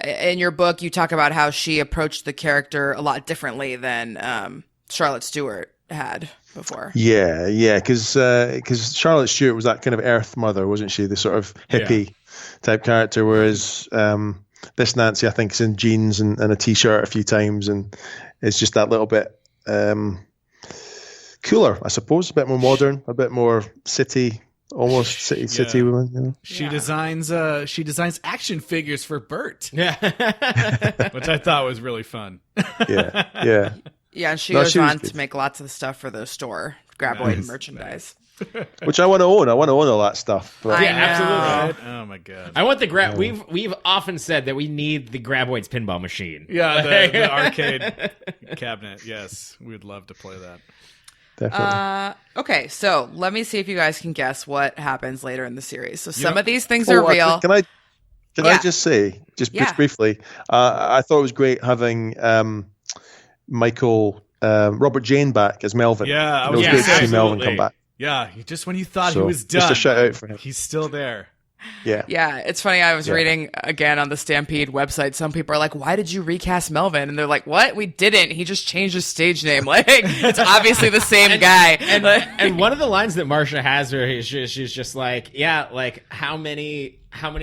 in your book, you talk about how she approached the character a lot differently than Charlotte Stewart had before. Yeah, because Charlotte Stewart was that kind of Earth mother, wasn't she? The sort of hippie type character, whereas this Nancy, I think, is in jeans and a t-shirt a few times, and it's just that little bit cooler, I suppose, a bit more modern, a bit more city, almost city woman. She designs action figures for Bert. Yeah. Which I thought was really fun. Yeah. Yeah, she goes on to make lots of stuff for the store, Graboid merchandise. Which I want to own. I want to own all that stuff. But... absolutely. Oh my god! I want the grab. We've often said that we need the Graboids pinball machine. Yeah, the arcade cabinet. Yes, we'd love to play that. Definitely. Okay, so let me see if you guys can guess what happens later in the series. So some of these things are actually, real. Can Yeah. I just say, just Yeah. briefly, I thought it was great having Robert Jane back as Melvin. Yeah, it was great to see Melvin come back. Yeah, just when you thought he So, was done, just a shout out for him. he's still there. Yeah. Yeah, it's funny. I was reading again on the Stampede website. Some people are like, "Why did you recast Melvin?" And they're like, "What? We didn't. He just changed his stage name. Like, it's obviously the same guy." And one of the lines that Marsha has where she's just like, yeah, like how many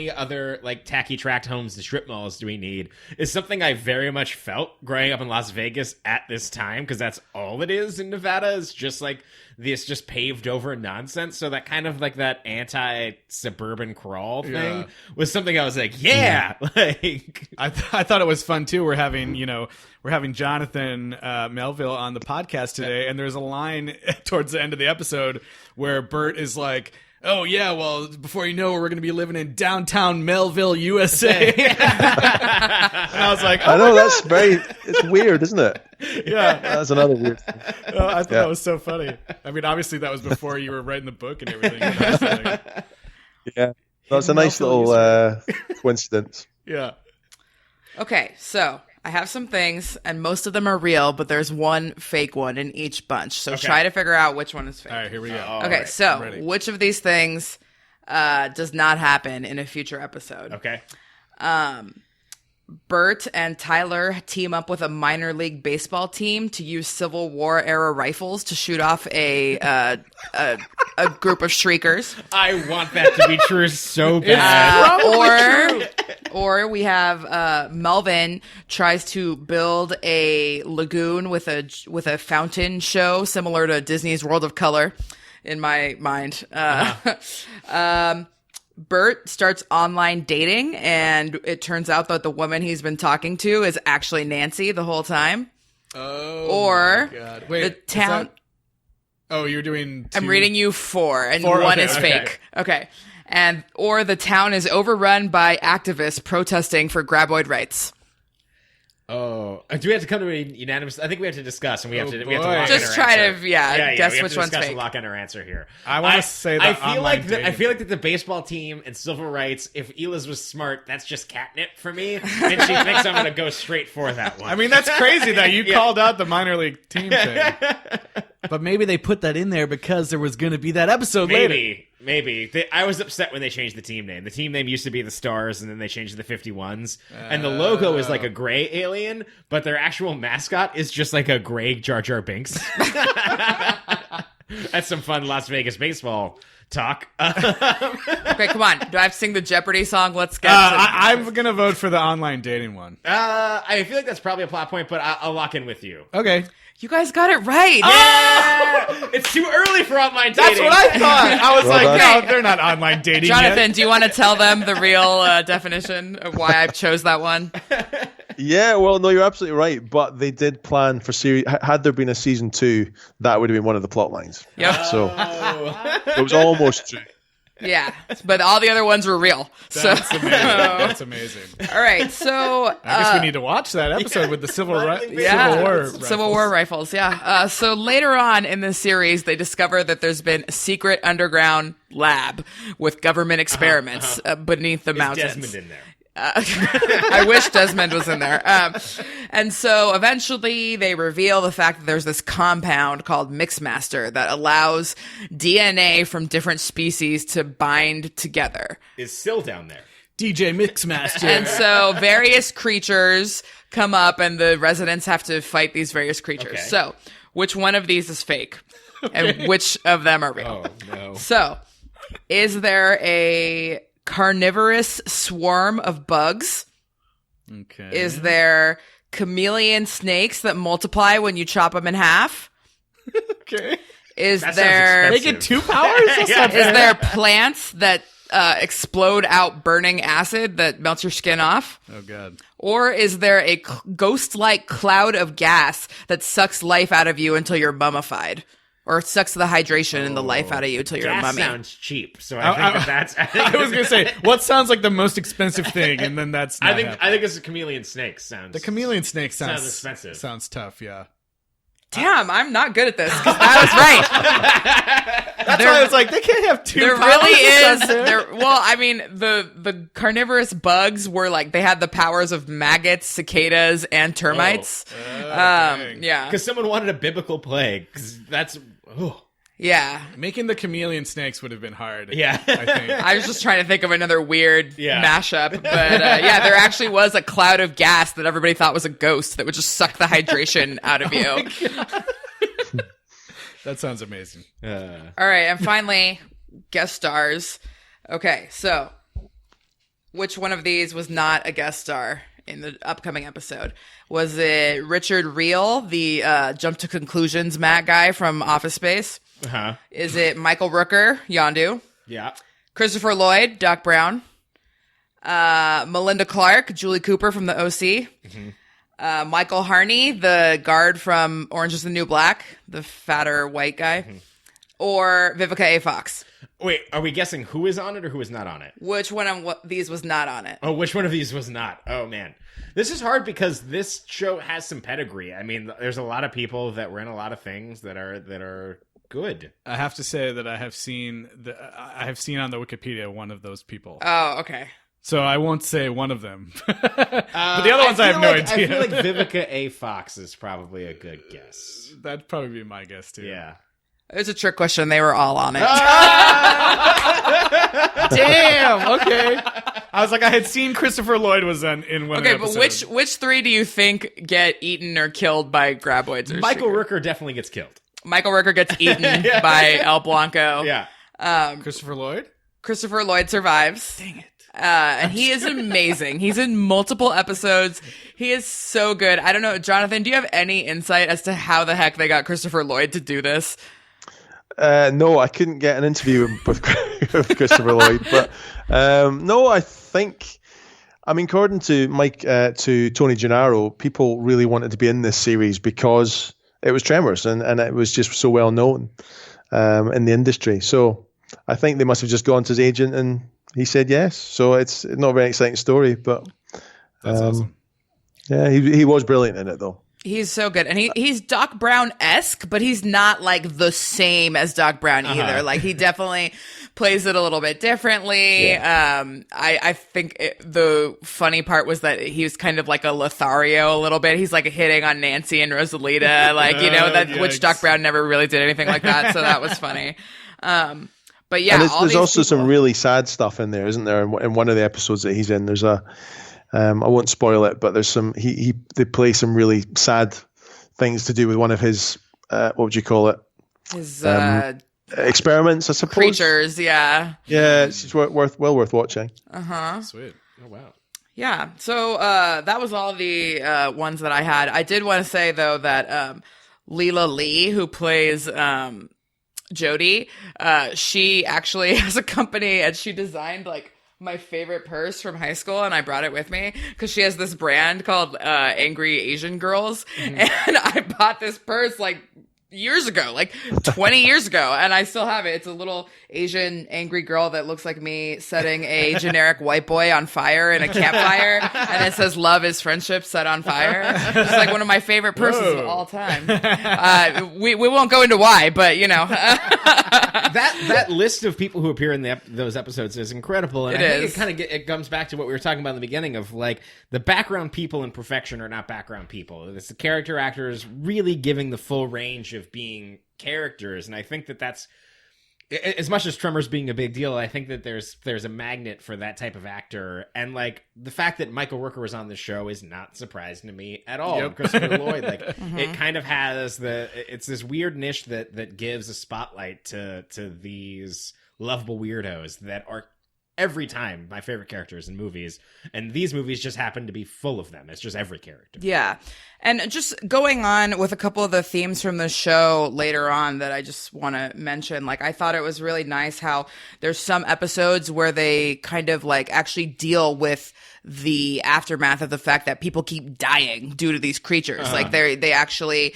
other like tacky tract homes and strip malls do we need is something I very much felt growing up in Las Vegas at this time, because that's all it is in Nevada, is just like this just paved over nonsense. So that kind of like that anti-suburban crawl thing was something I was like, like I thought it was fun too. We're having Jonathan Melville on the podcast today, and there's a line towards the end of the episode where Bert is like, "Oh yeah, well, before you know it, we're going to be living in downtown Melville, USA." And I was like, "Oh, I know, my that's God. it's weird, isn't it? Yeah." That's another weird thing. I thought that was so funny. I mean, obviously that was before you were writing the book and everything. But I was like, Yeah. That's a nice Melville little coincidence. yeah. Okay, so I have some things, and most of them are real, but there's one fake one in each bunch. So try to figure out which one is fake. All right, here we go. Okay, I'm so ready. which of these things does not happen in a future episode? okay. Bert and Tyler team up with a minor league baseball team to use Civil War era rifles to shoot off a group of shriekers. I want that to be true so bad. Or we have Melvin tries to build a lagoon with a fountain show similar to Disney's World of Color, in my mind. Bert starts online dating, and it turns out that the woman he's been talking to is actually Nancy the whole time. Oh, Or my God. Wait, the town. is that- Oh, you're doing. I'm reading you four, and Four? one Okay, is okay. fake. Okay. Or the town is overrun by activists protesting for graboid rights. Oh, do we have to come to a unanimous? I think we have to discuss, and we have to boy. lock Just in our try answer. to, guess we have which to one's discuss fake. and lock in our answer here. I wanna say that I feel online like I dating. feel like that the baseball team and civil rights. If Eliz was smart, that's just catnip for me, and she thinks I'm going to go straight for that one. I mean, that's crazy that you called out the minor league team thing. But maybe they put that in there because there was going to be that episode later. Maybe. I was upset when they changed the team name. The team name used to be the Stars, and then they changed to the 51s. And the logo is like a gray alien, but their actual mascot is just like a gray Jar Jar Binks. That's some fun Las Vegas baseball talk. Okay, come on. Do I have to sing the Jeopardy song? Let's get I'm going to vote for the online dating one. I feel like that's probably a plot point, but I'll lock in with you. Okay. You guys got it right. It's too early for online dating. That's what I thought. I was Well like, done. no, they're not online dating Jonathan, yet. do you want to tell them the real definition of why I chose that one? Yeah, well, no, you're absolutely right. But they did plan for series. Had there been a season 2, that would have been one of the plot lines. Yep. So it was almost true. Yeah. But all the other ones were real. That's amazing. That's amazing. All right. So I guess we need to watch that episode with the Civil War. Civil War rifles. Yeah. So later on in the series, they discover that there's been a secret underground lab with government experiments beneath the mountains. Desmond in there. I wish Desmond was in there. And so eventually they reveal the fact that there's this compound called Mixmaster that allows DNA from different species to bind together. Is still down there. DJ Mixmaster. And so various creatures come up and the residents have to fight these various creatures. Okay. So which one of these is fake? And which of them are real? Oh, no. So is there a carnivorous swarm of bugs? Okay. Is there chameleon snakes that multiply when you chop them in half? Okay. Is That sounds there They get 2 powers? That's not is fair. there plants that explode out burning acid that melts your skin off? Oh, God. Or is there a ghost-like cloud of gas that sucks life out of you until you're mummified? Or it sucks the hydration and the life out of you till you're a Gas mummy. sounds cheap, so I think that's. I was gonna say, what sounds like the most expensive thing, and then that's. Not I think happening. it's a chameleon snake sounds. The chameleon snake sounds expensive. Sounds tough, yeah. Damn, I'm not good at this because I was right. That's why I was like, they can't have two. There powers really or is. something. Well, I mean, the carnivorous bugs were like they had the powers of maggots, cicadas, and termites. Dang. Yeah, Because someone wanted a biblical plague. Because that's. yeah. Making the chameleon snakes would have been hard. Yeah. I think. I was just trying to think of another weird Yeah. mashup, but yeah, there actually was a cloud of gas that everybody thought was a ghost that would just suck the hydration out of you. That sounds amazing. All right, and finally, guest stars. Okay, so which one of these was not a guest star in the upcoming episode? Was it Richard Reel, the Jump to Conclusions Matt guy from Office Space? Uh-huh. Is it Michael Rooker, Yondu? Yeah. Christopher Lloyd, Doc Brown? Melinda Clark, Julie Cooper from the OC? Michael Harney, the guard from Orange is the New Black, the fatter white guy? Or Vivica A. Fox? Wait, are we guessing who is on it or who is not on it? Which one of these was not on it? Oh, which one of these was not? Oh, man. This is hard because this show has some pedigree. I mean, there's a lot of people that were in a lot of things that are good. I have to say that I have seen on the Wikipedia one of those people. Oh, okay. So I won't say one of them. But the other ones I have no idea. I feel like Vivica A. Fox is probably a good guess. That'd probably be my guess too. Yeah. It was a trick question. They were all on it. Damn. Okay. I was like, I had seen Christopher Lloyd was in one. Okay, of the but episodes. which three do you think get eaten or killed by graboids? Or Michael sugar? Rooker definitely gets killed. Michael Rooker gets eaten by El Blanco. Yeah. Christopher Lloyd. Christopher Lloyd survives. Dang it. And he is amazing. He's in multiple episodes. He is so good. I don't know, Jonathan, do you have any insight as to how the heck they got Christopher Lloyd to do this? No, I couldn't get an interview with Christopher Lloyd, but no, I think, I mean, according to to Tony Gennaro, people really wanted to be in this series because it was Tremors and it was just so well known in the industry. So I think they must have just gone to his agent and he said yes. So it's not a very exciting story, but That's awesome. yeah, he was brilliant in it though. He's so good. And he's Doc Brown-esque, but he's not like the same as Doc Brown either. Like he definitely plays it a little bit differently. Yeah. I think the funny part was that he was kind of like a Lothario a little bit. He's like hitting on Nancy and Rosalita, like, you know, which Doc Brown never really did anything like that. So that was funny. But yeah, and there's also some really sad stuff in there, isn't there? In one of the episodes that he's in, there's a, I won't spoil it, but there's some, they play some really sad things to do with one of his, what would you call it? His experiments, I suppose. creatures, yeah. Yeah, it's well worth watching. Sweet. Oh, wow. Yeah. So that was all the ones that I had. I did want to say though that Leela Lee, who plays Jody, she actually has a company and she designed like my favorite purse from high school, and I brought it with me because she has this brand called Angry Asian Girls, and I bought this purse like years ago, like 20 years ago, and I still have it. It's a little Asian angry girl that looks like me setting a generic white boy on fire in a campfire, and it says "Love is friendship set on fire." It's like one of my favorite purses of all time. We won't go into why, but you know. that list of people who appear in those episodes is incredible, and I think it kind of it comes back to what we were talking about in the beginning of like the background people in Perfection are not background people. It's the character actors really giving the full range of being characters, and I think that's as much as Tremors being a big deal. I think that there's a magnet for that type of actor, and like the fact that Michael Rooker was on the show is not surprising to me at all. Yep. Christopher Lloyd, like it kind of has it's this weird niche that gives a spotlight to these lovable weirdos that are every time my favorite characters in movies, and these movies just happen to be full of them. It's just every character. Yeah. And just going on with a couple of the themes from the show later on that I just want to mention, like I thought it was really nice how there's some episodes where they kind of like actually deal with the aftermath of the fact that people keep dying due to these creatures. Like they actually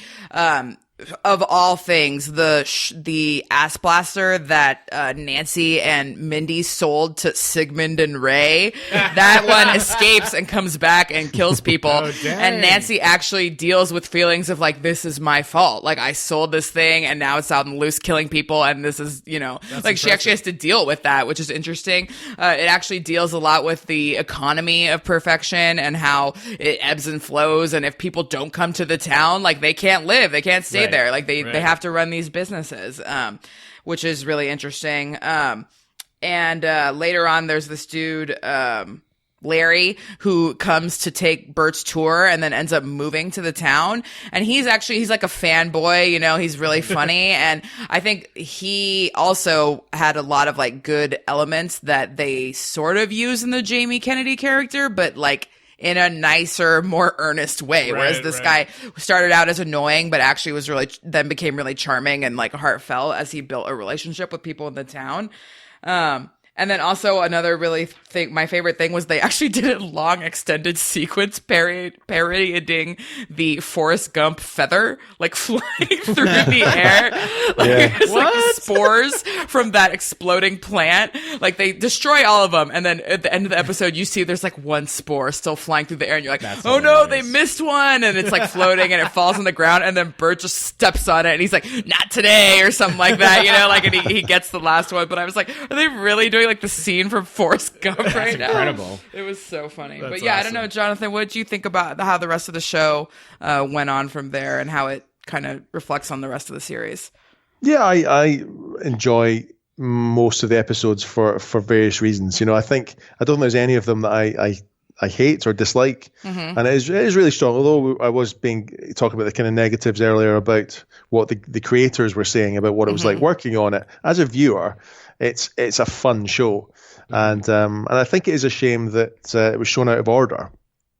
of all things, the ass blaster that Nancy and Mindy sold to Sigmund and Ray, that one escapes and comes back and kills people. Oh, dang. And Nancy actually deals with feelings of like, this is my fault. Like, I sold this thing and now it's out in the loose killing people, and this is, you know, That's like, she actually has to deal with that, which is interesting. It actually deals a lot with the economy of perfection and how it ebbs and flows, and if people don't come to the town, like, they can't live, they can't stay Right. there, like they Right. have to run these businesses, which is really interesting. And later on, there's this dude, Larry, who comes to take Bert's tour and then ends up moving to the town. And he's like a fanboy, you know, he's really funny. And I think he also had a lot of like good elements that they sort of use in the Jamie Kennedy character, but like in a nicer, more earnest way. Whereas Right, this right. guy started out as annoying, but actually was then became really charming and like heartfelt as he built a relationship with people in the town. And then also another my favorite thing was they actually did a long extended sequence parodying the Forrest Gump feather, like flying through the air. Like, Yeah. it's like spores from that exploding plant. Like they destroy all of them. And then at the end of the episode, you see there's like one spore still flying through the air. And you're like, That's oh no, they hilarious. missed one. And it's like floating and it falls on the ground. And then Bert just steps on it and he's like, not today, or something like that, you know, like, and he gets the last one. But I was like, are they really doing like the scene from Forrest Gump right now? incredible. It was so funny. That's But yeah, I don't awesome. know, Jonathan, what did you think about how the rest of the show went on from there and how it kind of reflects on the rest of the series? Yeah, I enjoy most of the episodes for various reasons. You know, I don't think there's any of them that I hate or dislike, and it is really strong. Although I was talking about the kind of negatives earlier about what the creators were saying about what it was like working on it. As a viewer, it's a fun show, and I think it is a shame that it was shown out of order.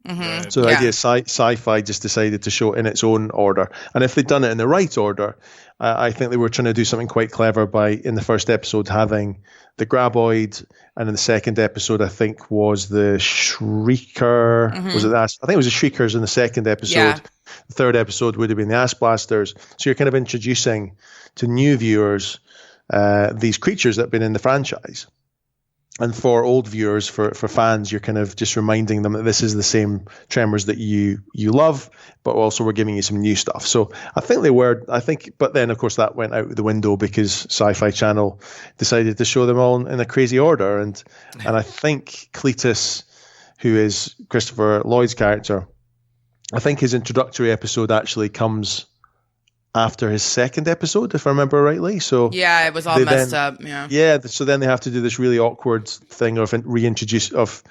Right. So the Yeah. idea is sci-fi just decided to show it in its own order. And if they'd done it in the right order, I think they were trying to do something quite clever by, in the first episode, having the Graboid, and in the second episode, I think, was the Shrieker. Was it that? I think it was the Shriekers in the second episode. Yeah. The third episode would have been the Ass Blasters. So you're kind of introducing to new viewers these creatures that have been in the franchise. And for old viewers, for fans, you're kind of just reminding them that this is the same Tremors that you love, but also we're giving you some new stuff. So I think but then of course that went out the window because Sci-Fi Channel decided to show them all in a crazy order. And I think Cletus, who is Christopher Lloyd's character, I think his introductory episode actually comes after his second episode, if I remember rightly. So Yeah, it was all they messed then- up. Yeah. yeah, so then they have to do this really awkward thing of reintroduce of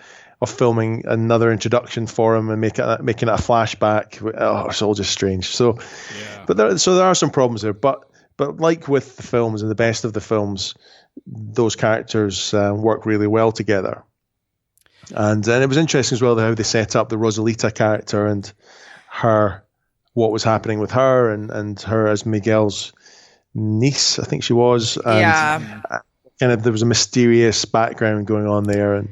filming another introduction for him and making it a flashback. Oh, it's all just strange. So, Yeah. but there are some problems there. But like with the films and the best of the films, those characters work really well together. And it was interesting as well how they set up the Rosalita character and her, what was happening with her and her as Miguel's niece, I think she was. And Yeah. kind of there was a mysterious background going on there, and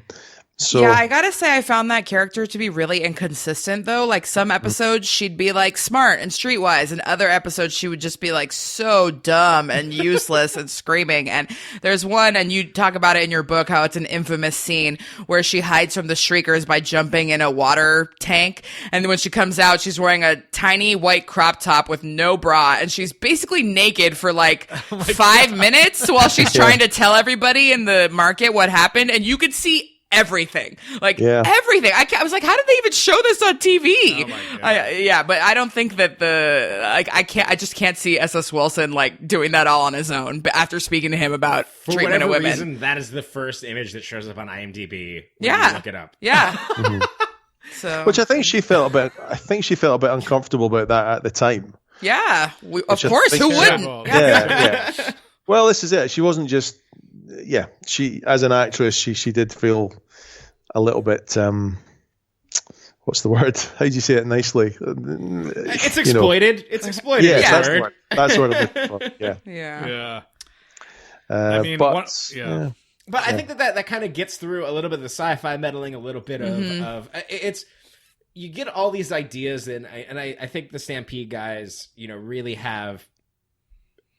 so Yeah, I gotta say, I found that character to be really inconsistent, though. Like, some episodes she'd be like smart and streetwise, and other episodes she would just be like so dumb and useless and screaming. And there's one, and you talk about it in your book, how it's an infamous scene where she hides from the Shriekers by jumping in a water tank. And when she comes out, she's wearing a tiny white crop top with no bra, and she's basically naked for like 5 minutes while she's trying to tell everybody in the market what happened. And you could see everything, like Yeah. everything. I was like, how did they even show this on TV? Oh my God. Yeah, but I don't think that I just can't see SS Wilson like doing that all on his own. But after speaking to him about For treatment of whatever women, reason, that is the first image that shows up on IMDb. When Yeah. you look it up. yeah. So which I think she felt a bit uncomfortable about that at the time. yeah, of Which I course, think who is- wouldn't? Yeah. Well, this is it. She wasn't just she as an actress, she did feel a little bit what's the word? How do you say it nicely? It's You know. exploited. It's exploited. Yes, Yeah. that's the word. That's the word I'm looking for. Yeah. Yeah. Yeah. I mean, but yeah. But I think that kind of gets through a little bit of the sci-fi meddling, a little bit of it's you get all these ideas, and I think the Stampede guys, really have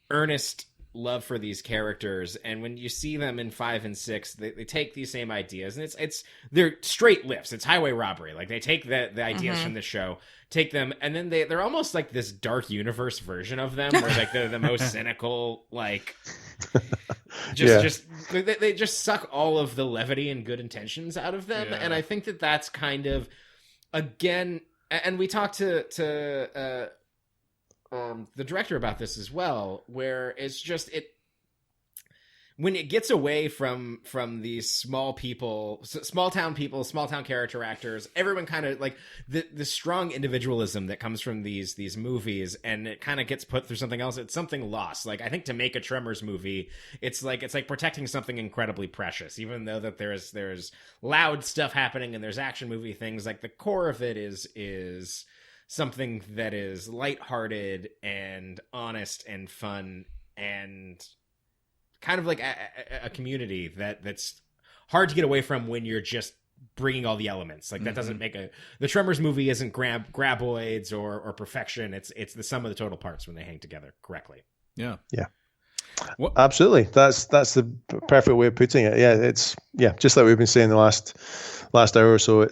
earnest love for these characters, and when you see them in 5 and 6, they take these same ideas, and they're straight lifts. It's highway robbery. Like, they take the ideas from the show, take them, and then they're almost like this dark universe version of them, where like they're the most cynical, like they just suck all of the levity and good intentions out of them. And I think that's kind of, again, and we talked to the director about this as well, where it's just when it gets away from these small town character actors, everyone kind of like the strong individualism that comes from these movies, and it kind of gets put through something else. It's something lost. Like, I think to make a Tremors movie, it's like protecting something incredibly precious, even though that there's loud stuff happening and there's action movie things. Like, the core of it is something that is lighthearted and honest and fun, and kind of like a community that's hard to get away from when you're just bringing all the elements. Like, that doesn't make the Tremors movie isn't graboids or perfection. It's the sum of the total parts when they hang together correctly. Yeah. Well, absolutely. That's the perfect way of putting it. Yeah, it's just like we've been saying the last hour or so.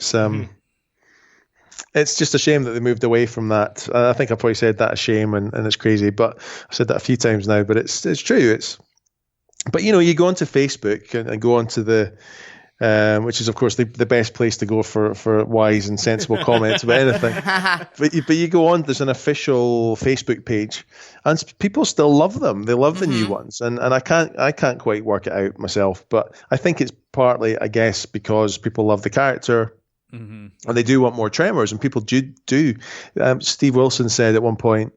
It's just a shame that they moved away from that. I think I probably said that, a shame, and it's crazy, but I've said that a few times now, but it's true. But you go onto Facebook and go onto the which is of course the best place to go for wise and sensible comments about anything. But you go on, there's an official Facebook page, and people still love them. They love the new ones, and I can't quite work it out myself, but I think it's partly, I guess, because people love the character. And they do want more Tremors, and people do. Steve Wilson said at one point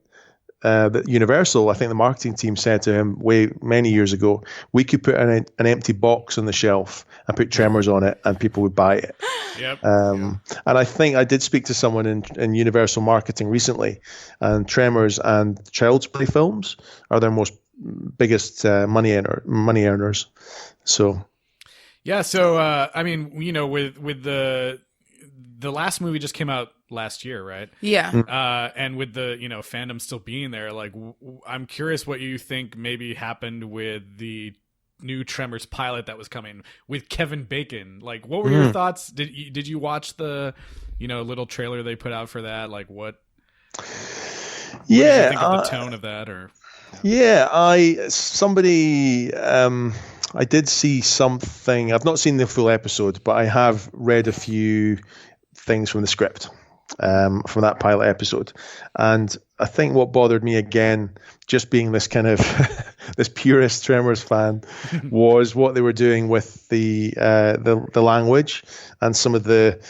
that Universal, I think the marketing team said to him many years ago, we could put an empty box on the shelf and put Tremors on it, and people would buy it. Yep. And I think I did speak to someone in Universal marketing recently, and Tremors and Child's Play films are their biggest money earners. So. Yeah. So I mean, with the last movie just came out last year, right? Yeah. And with the fandom still being there, like I'm curious what you think maybe happened with the new Tremors pilot that was coming with Kevin Bacon. Like, what were your thoughts? Did you watch the little trailer they put out for that? Like, what did you think of the tone of that? Or I did see something. I've not seen the full episode, but I have read a few things from the script from that pilot episode, and I think what bothered me, again, just being this kind of this purist Tremors fan, was what they were doing with the language and some of the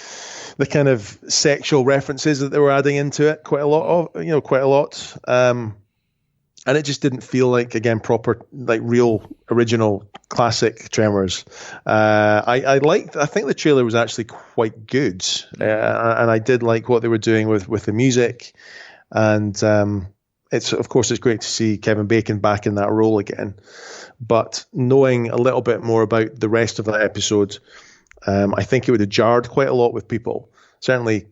kind of sexual references that they were adding into it. Quite a lot. And it just didn't feel like, again, proper, like real, original, classic Tremors. I think the trailer was actually quite good, and I did like what they were doing with the music. And it's great to see Kevin Bacon back in that role again. But knowing a little bit more about the rest of that episode, I think it would have jarred quite a lot with people. Certainly.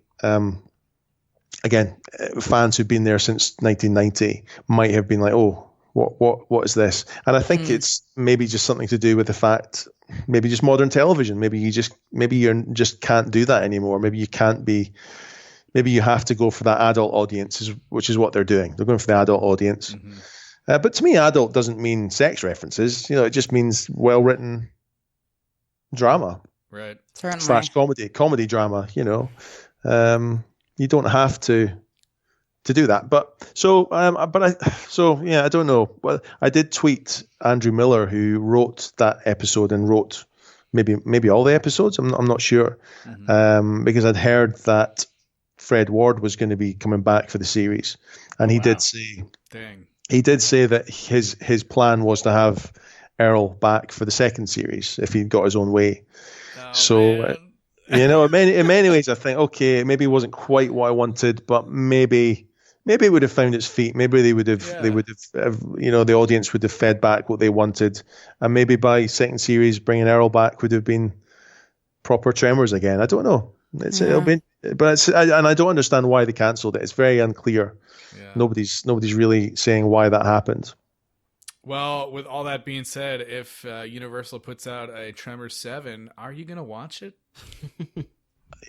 Again, fans who've been there since 1990 might have been like, "Oh, what is this?" And I think it's maybe just something to do with the fact, maybe just modern television. Maybe you just can't do that anymore. Maybe you have to go for that adult audience, which is what they're doing. They're going for the adult audience. But to me, adult doesn't mean sex references. It just means well-written drama, right? Certainly. / comedy drama. You don't have to do that, I don't know. Well, I did tweet Andrew Miller, who wrote that episode and wrote maybe all the episodes. I'm not sure, because I'd heard that Fred Ward was going to be coming back for the series, and he did say, that his plan was to have Earl back for the second series if he'd got his own way. In many ways, I think, okay, maybe it wasn't quite what I wanted, but maybe it would have found its feet. Maybe the audience would have fed back what they wanted, and maybe by second series, bringing Earl back would have been proper Tremors again. I don't know. It'll be, but and I don't understand why they cancelled it. It's very unclear. Yeah. Nobody's really saying why that happened. Well, with all that being said, if Universal puts out a Tremors 7, are you going to watch it?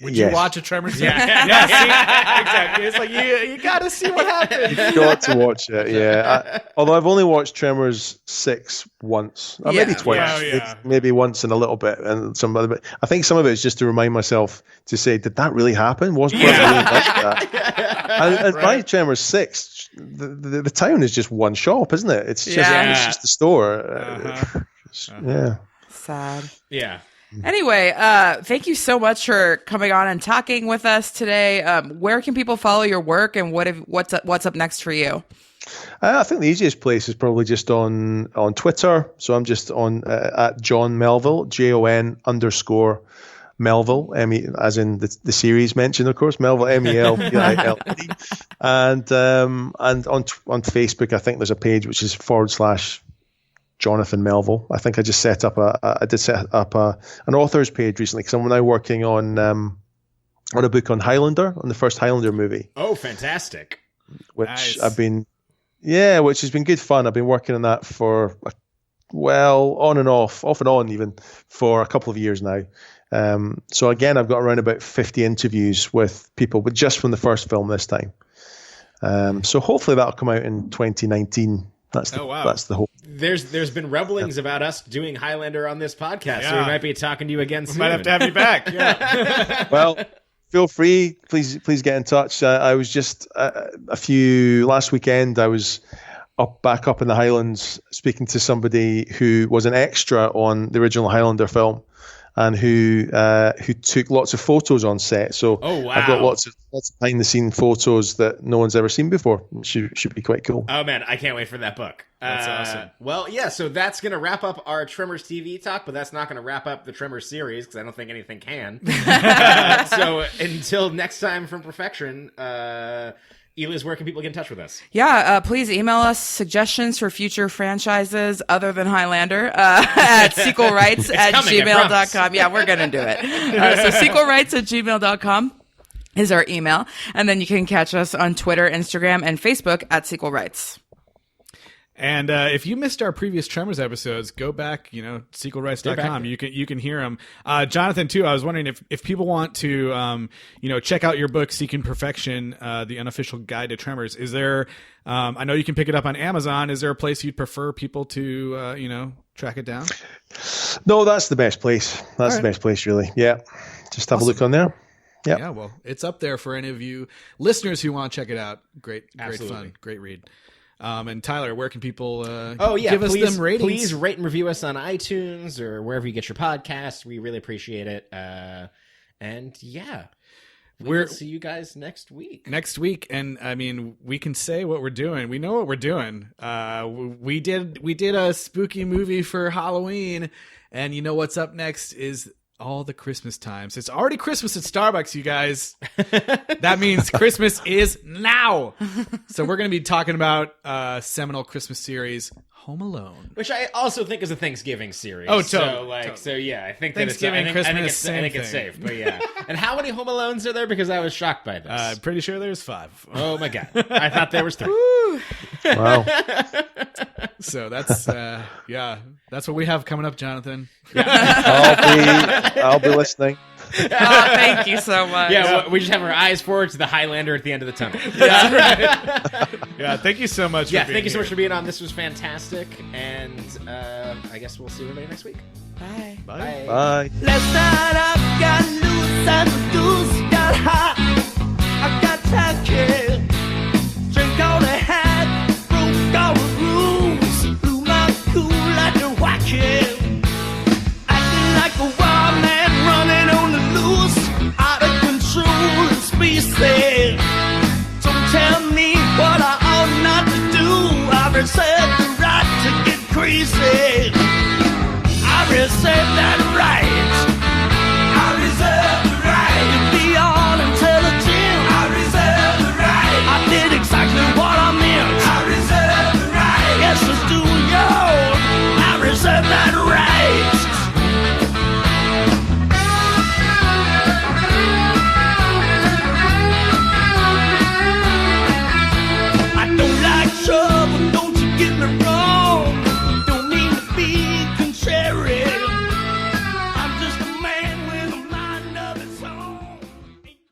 Would you watch a Tremors 7? Yeah, see? Exactly. It's like, you got to see what happens. You've got to watch it, yeah. Although I've only watched Tremors 6 once. Maybe twice. Maybe once in a little bit. And some other bit. I think some of it is just to remind myself to say, did that really happen? Was really like that? And by Tremors 6, the town is just one shop, isn't it? It's just the store. Yeah. Sad. Yeah. Anyway, thank you so much for coming on and talking with us today. Where can people follow your work, and what's up next for you? I think the easiest place is probably just on Twitter. So I'm just on at John Melville, JON_Melville, as in the series mentioned, of course, Melville, MELVILLE. And on Facebook, I think there's a page which is / Jonathan Melville. I think I just set up an author's page recently because I'm now working on a book on Highlander, on the first Highlander movie. Oh, fantastic! Which nice. Which has been good fun. I've been working on that for on and off and on even for a couple of years now. So again, I've got around about 50 interviews with people, but just from the first film this time. So hopefully that'll come out in 2019. That's the hope. There's been rumblings about us doing Highlander on this podcast, so we might be talking to you again soon. We might have to have you back. Yeah. Well, feel free. Please get in touch. I was just last weekend. I was back up in the Highlands speaking to somebody who was an extra on the original Highlander film, and who took lots of photos on set. So I've got lots of behind the scene photos that no one's ever seen before. Should be quite cool. Oh man, I can't wait for that book. That's awesome. Well, yeah, so that's going to wrap up our Tremors TV talk, but that's not going to wrap up the Tremors series because I don't think anything can. So until next time from Perfection, Eliz, where can people get in touch with us? Yeah, please email us suggestions for future franchises other than Highlander at sequelrights@gmail.com. Yeah, we're going to do it. So sequelrights@gmail.com is our email. And then you can catch us on Twitter, Instagram, and Facebook at sequelrights. And if you missed our previous Tremors episodes, go back, sequelrights.com. You can hear them. Jonathan, too, I was wondering if people want to, check out your book, Seeking Perfection, the unofficial guide to Tremors. Is there, I know you can pick it up on Amazon. Is there a place you'd prefer people to, track it down? No, that's the best place. That's the best place, really. Yeah. Just have a look on there. Yeah. Yeah, well, it's up there for any of you listeners who want to check it out. Great fun. Great read. And Tyler, where can people give us them ratings? Please rate and review us on iTunes or wherever you get your podcasts. We really appreciate it. We'll see you guys next week. And I mean, we can say what we're doing. We know what we're doing. We did a spooky movie for Halloween, and you know what's up next is all the Christmas times. It's already Christmas at Starbucks, you guys. That means Christmas is now. So we're going to be talking about seminal Christmas series, Home Alone, which I also think is a Thanksgiving series. Oh, totally. So yeah, I think Thanksgiving, that Christmas, I think it's safe. But yeah, and how many Home Alones are there? Because I was shocked by this. I'm pretty sure there's 5. Oh my god, I thought there was 3. Wow. So that's that's what we have coming up, Jonathan. Yeah. I'll be listening. Thank you so much. Yeah, we just have our eyes forward to the Highlander at the end of the tunnel. Yeah, right. Yeah, thank you so much. Thank you so much for being on. This was fantastic, and I guess we'll see everybody next week. Bye. Bye. Bye. Last night I got loose and the goose got hot. I got tacky, drink all they had, broke all the rules, blew my cool like a wacky. Acting like a wild man running on the loose, out of control and species. Don't tell me what I ought not to do. I reserve the right to get crazy. I reserve that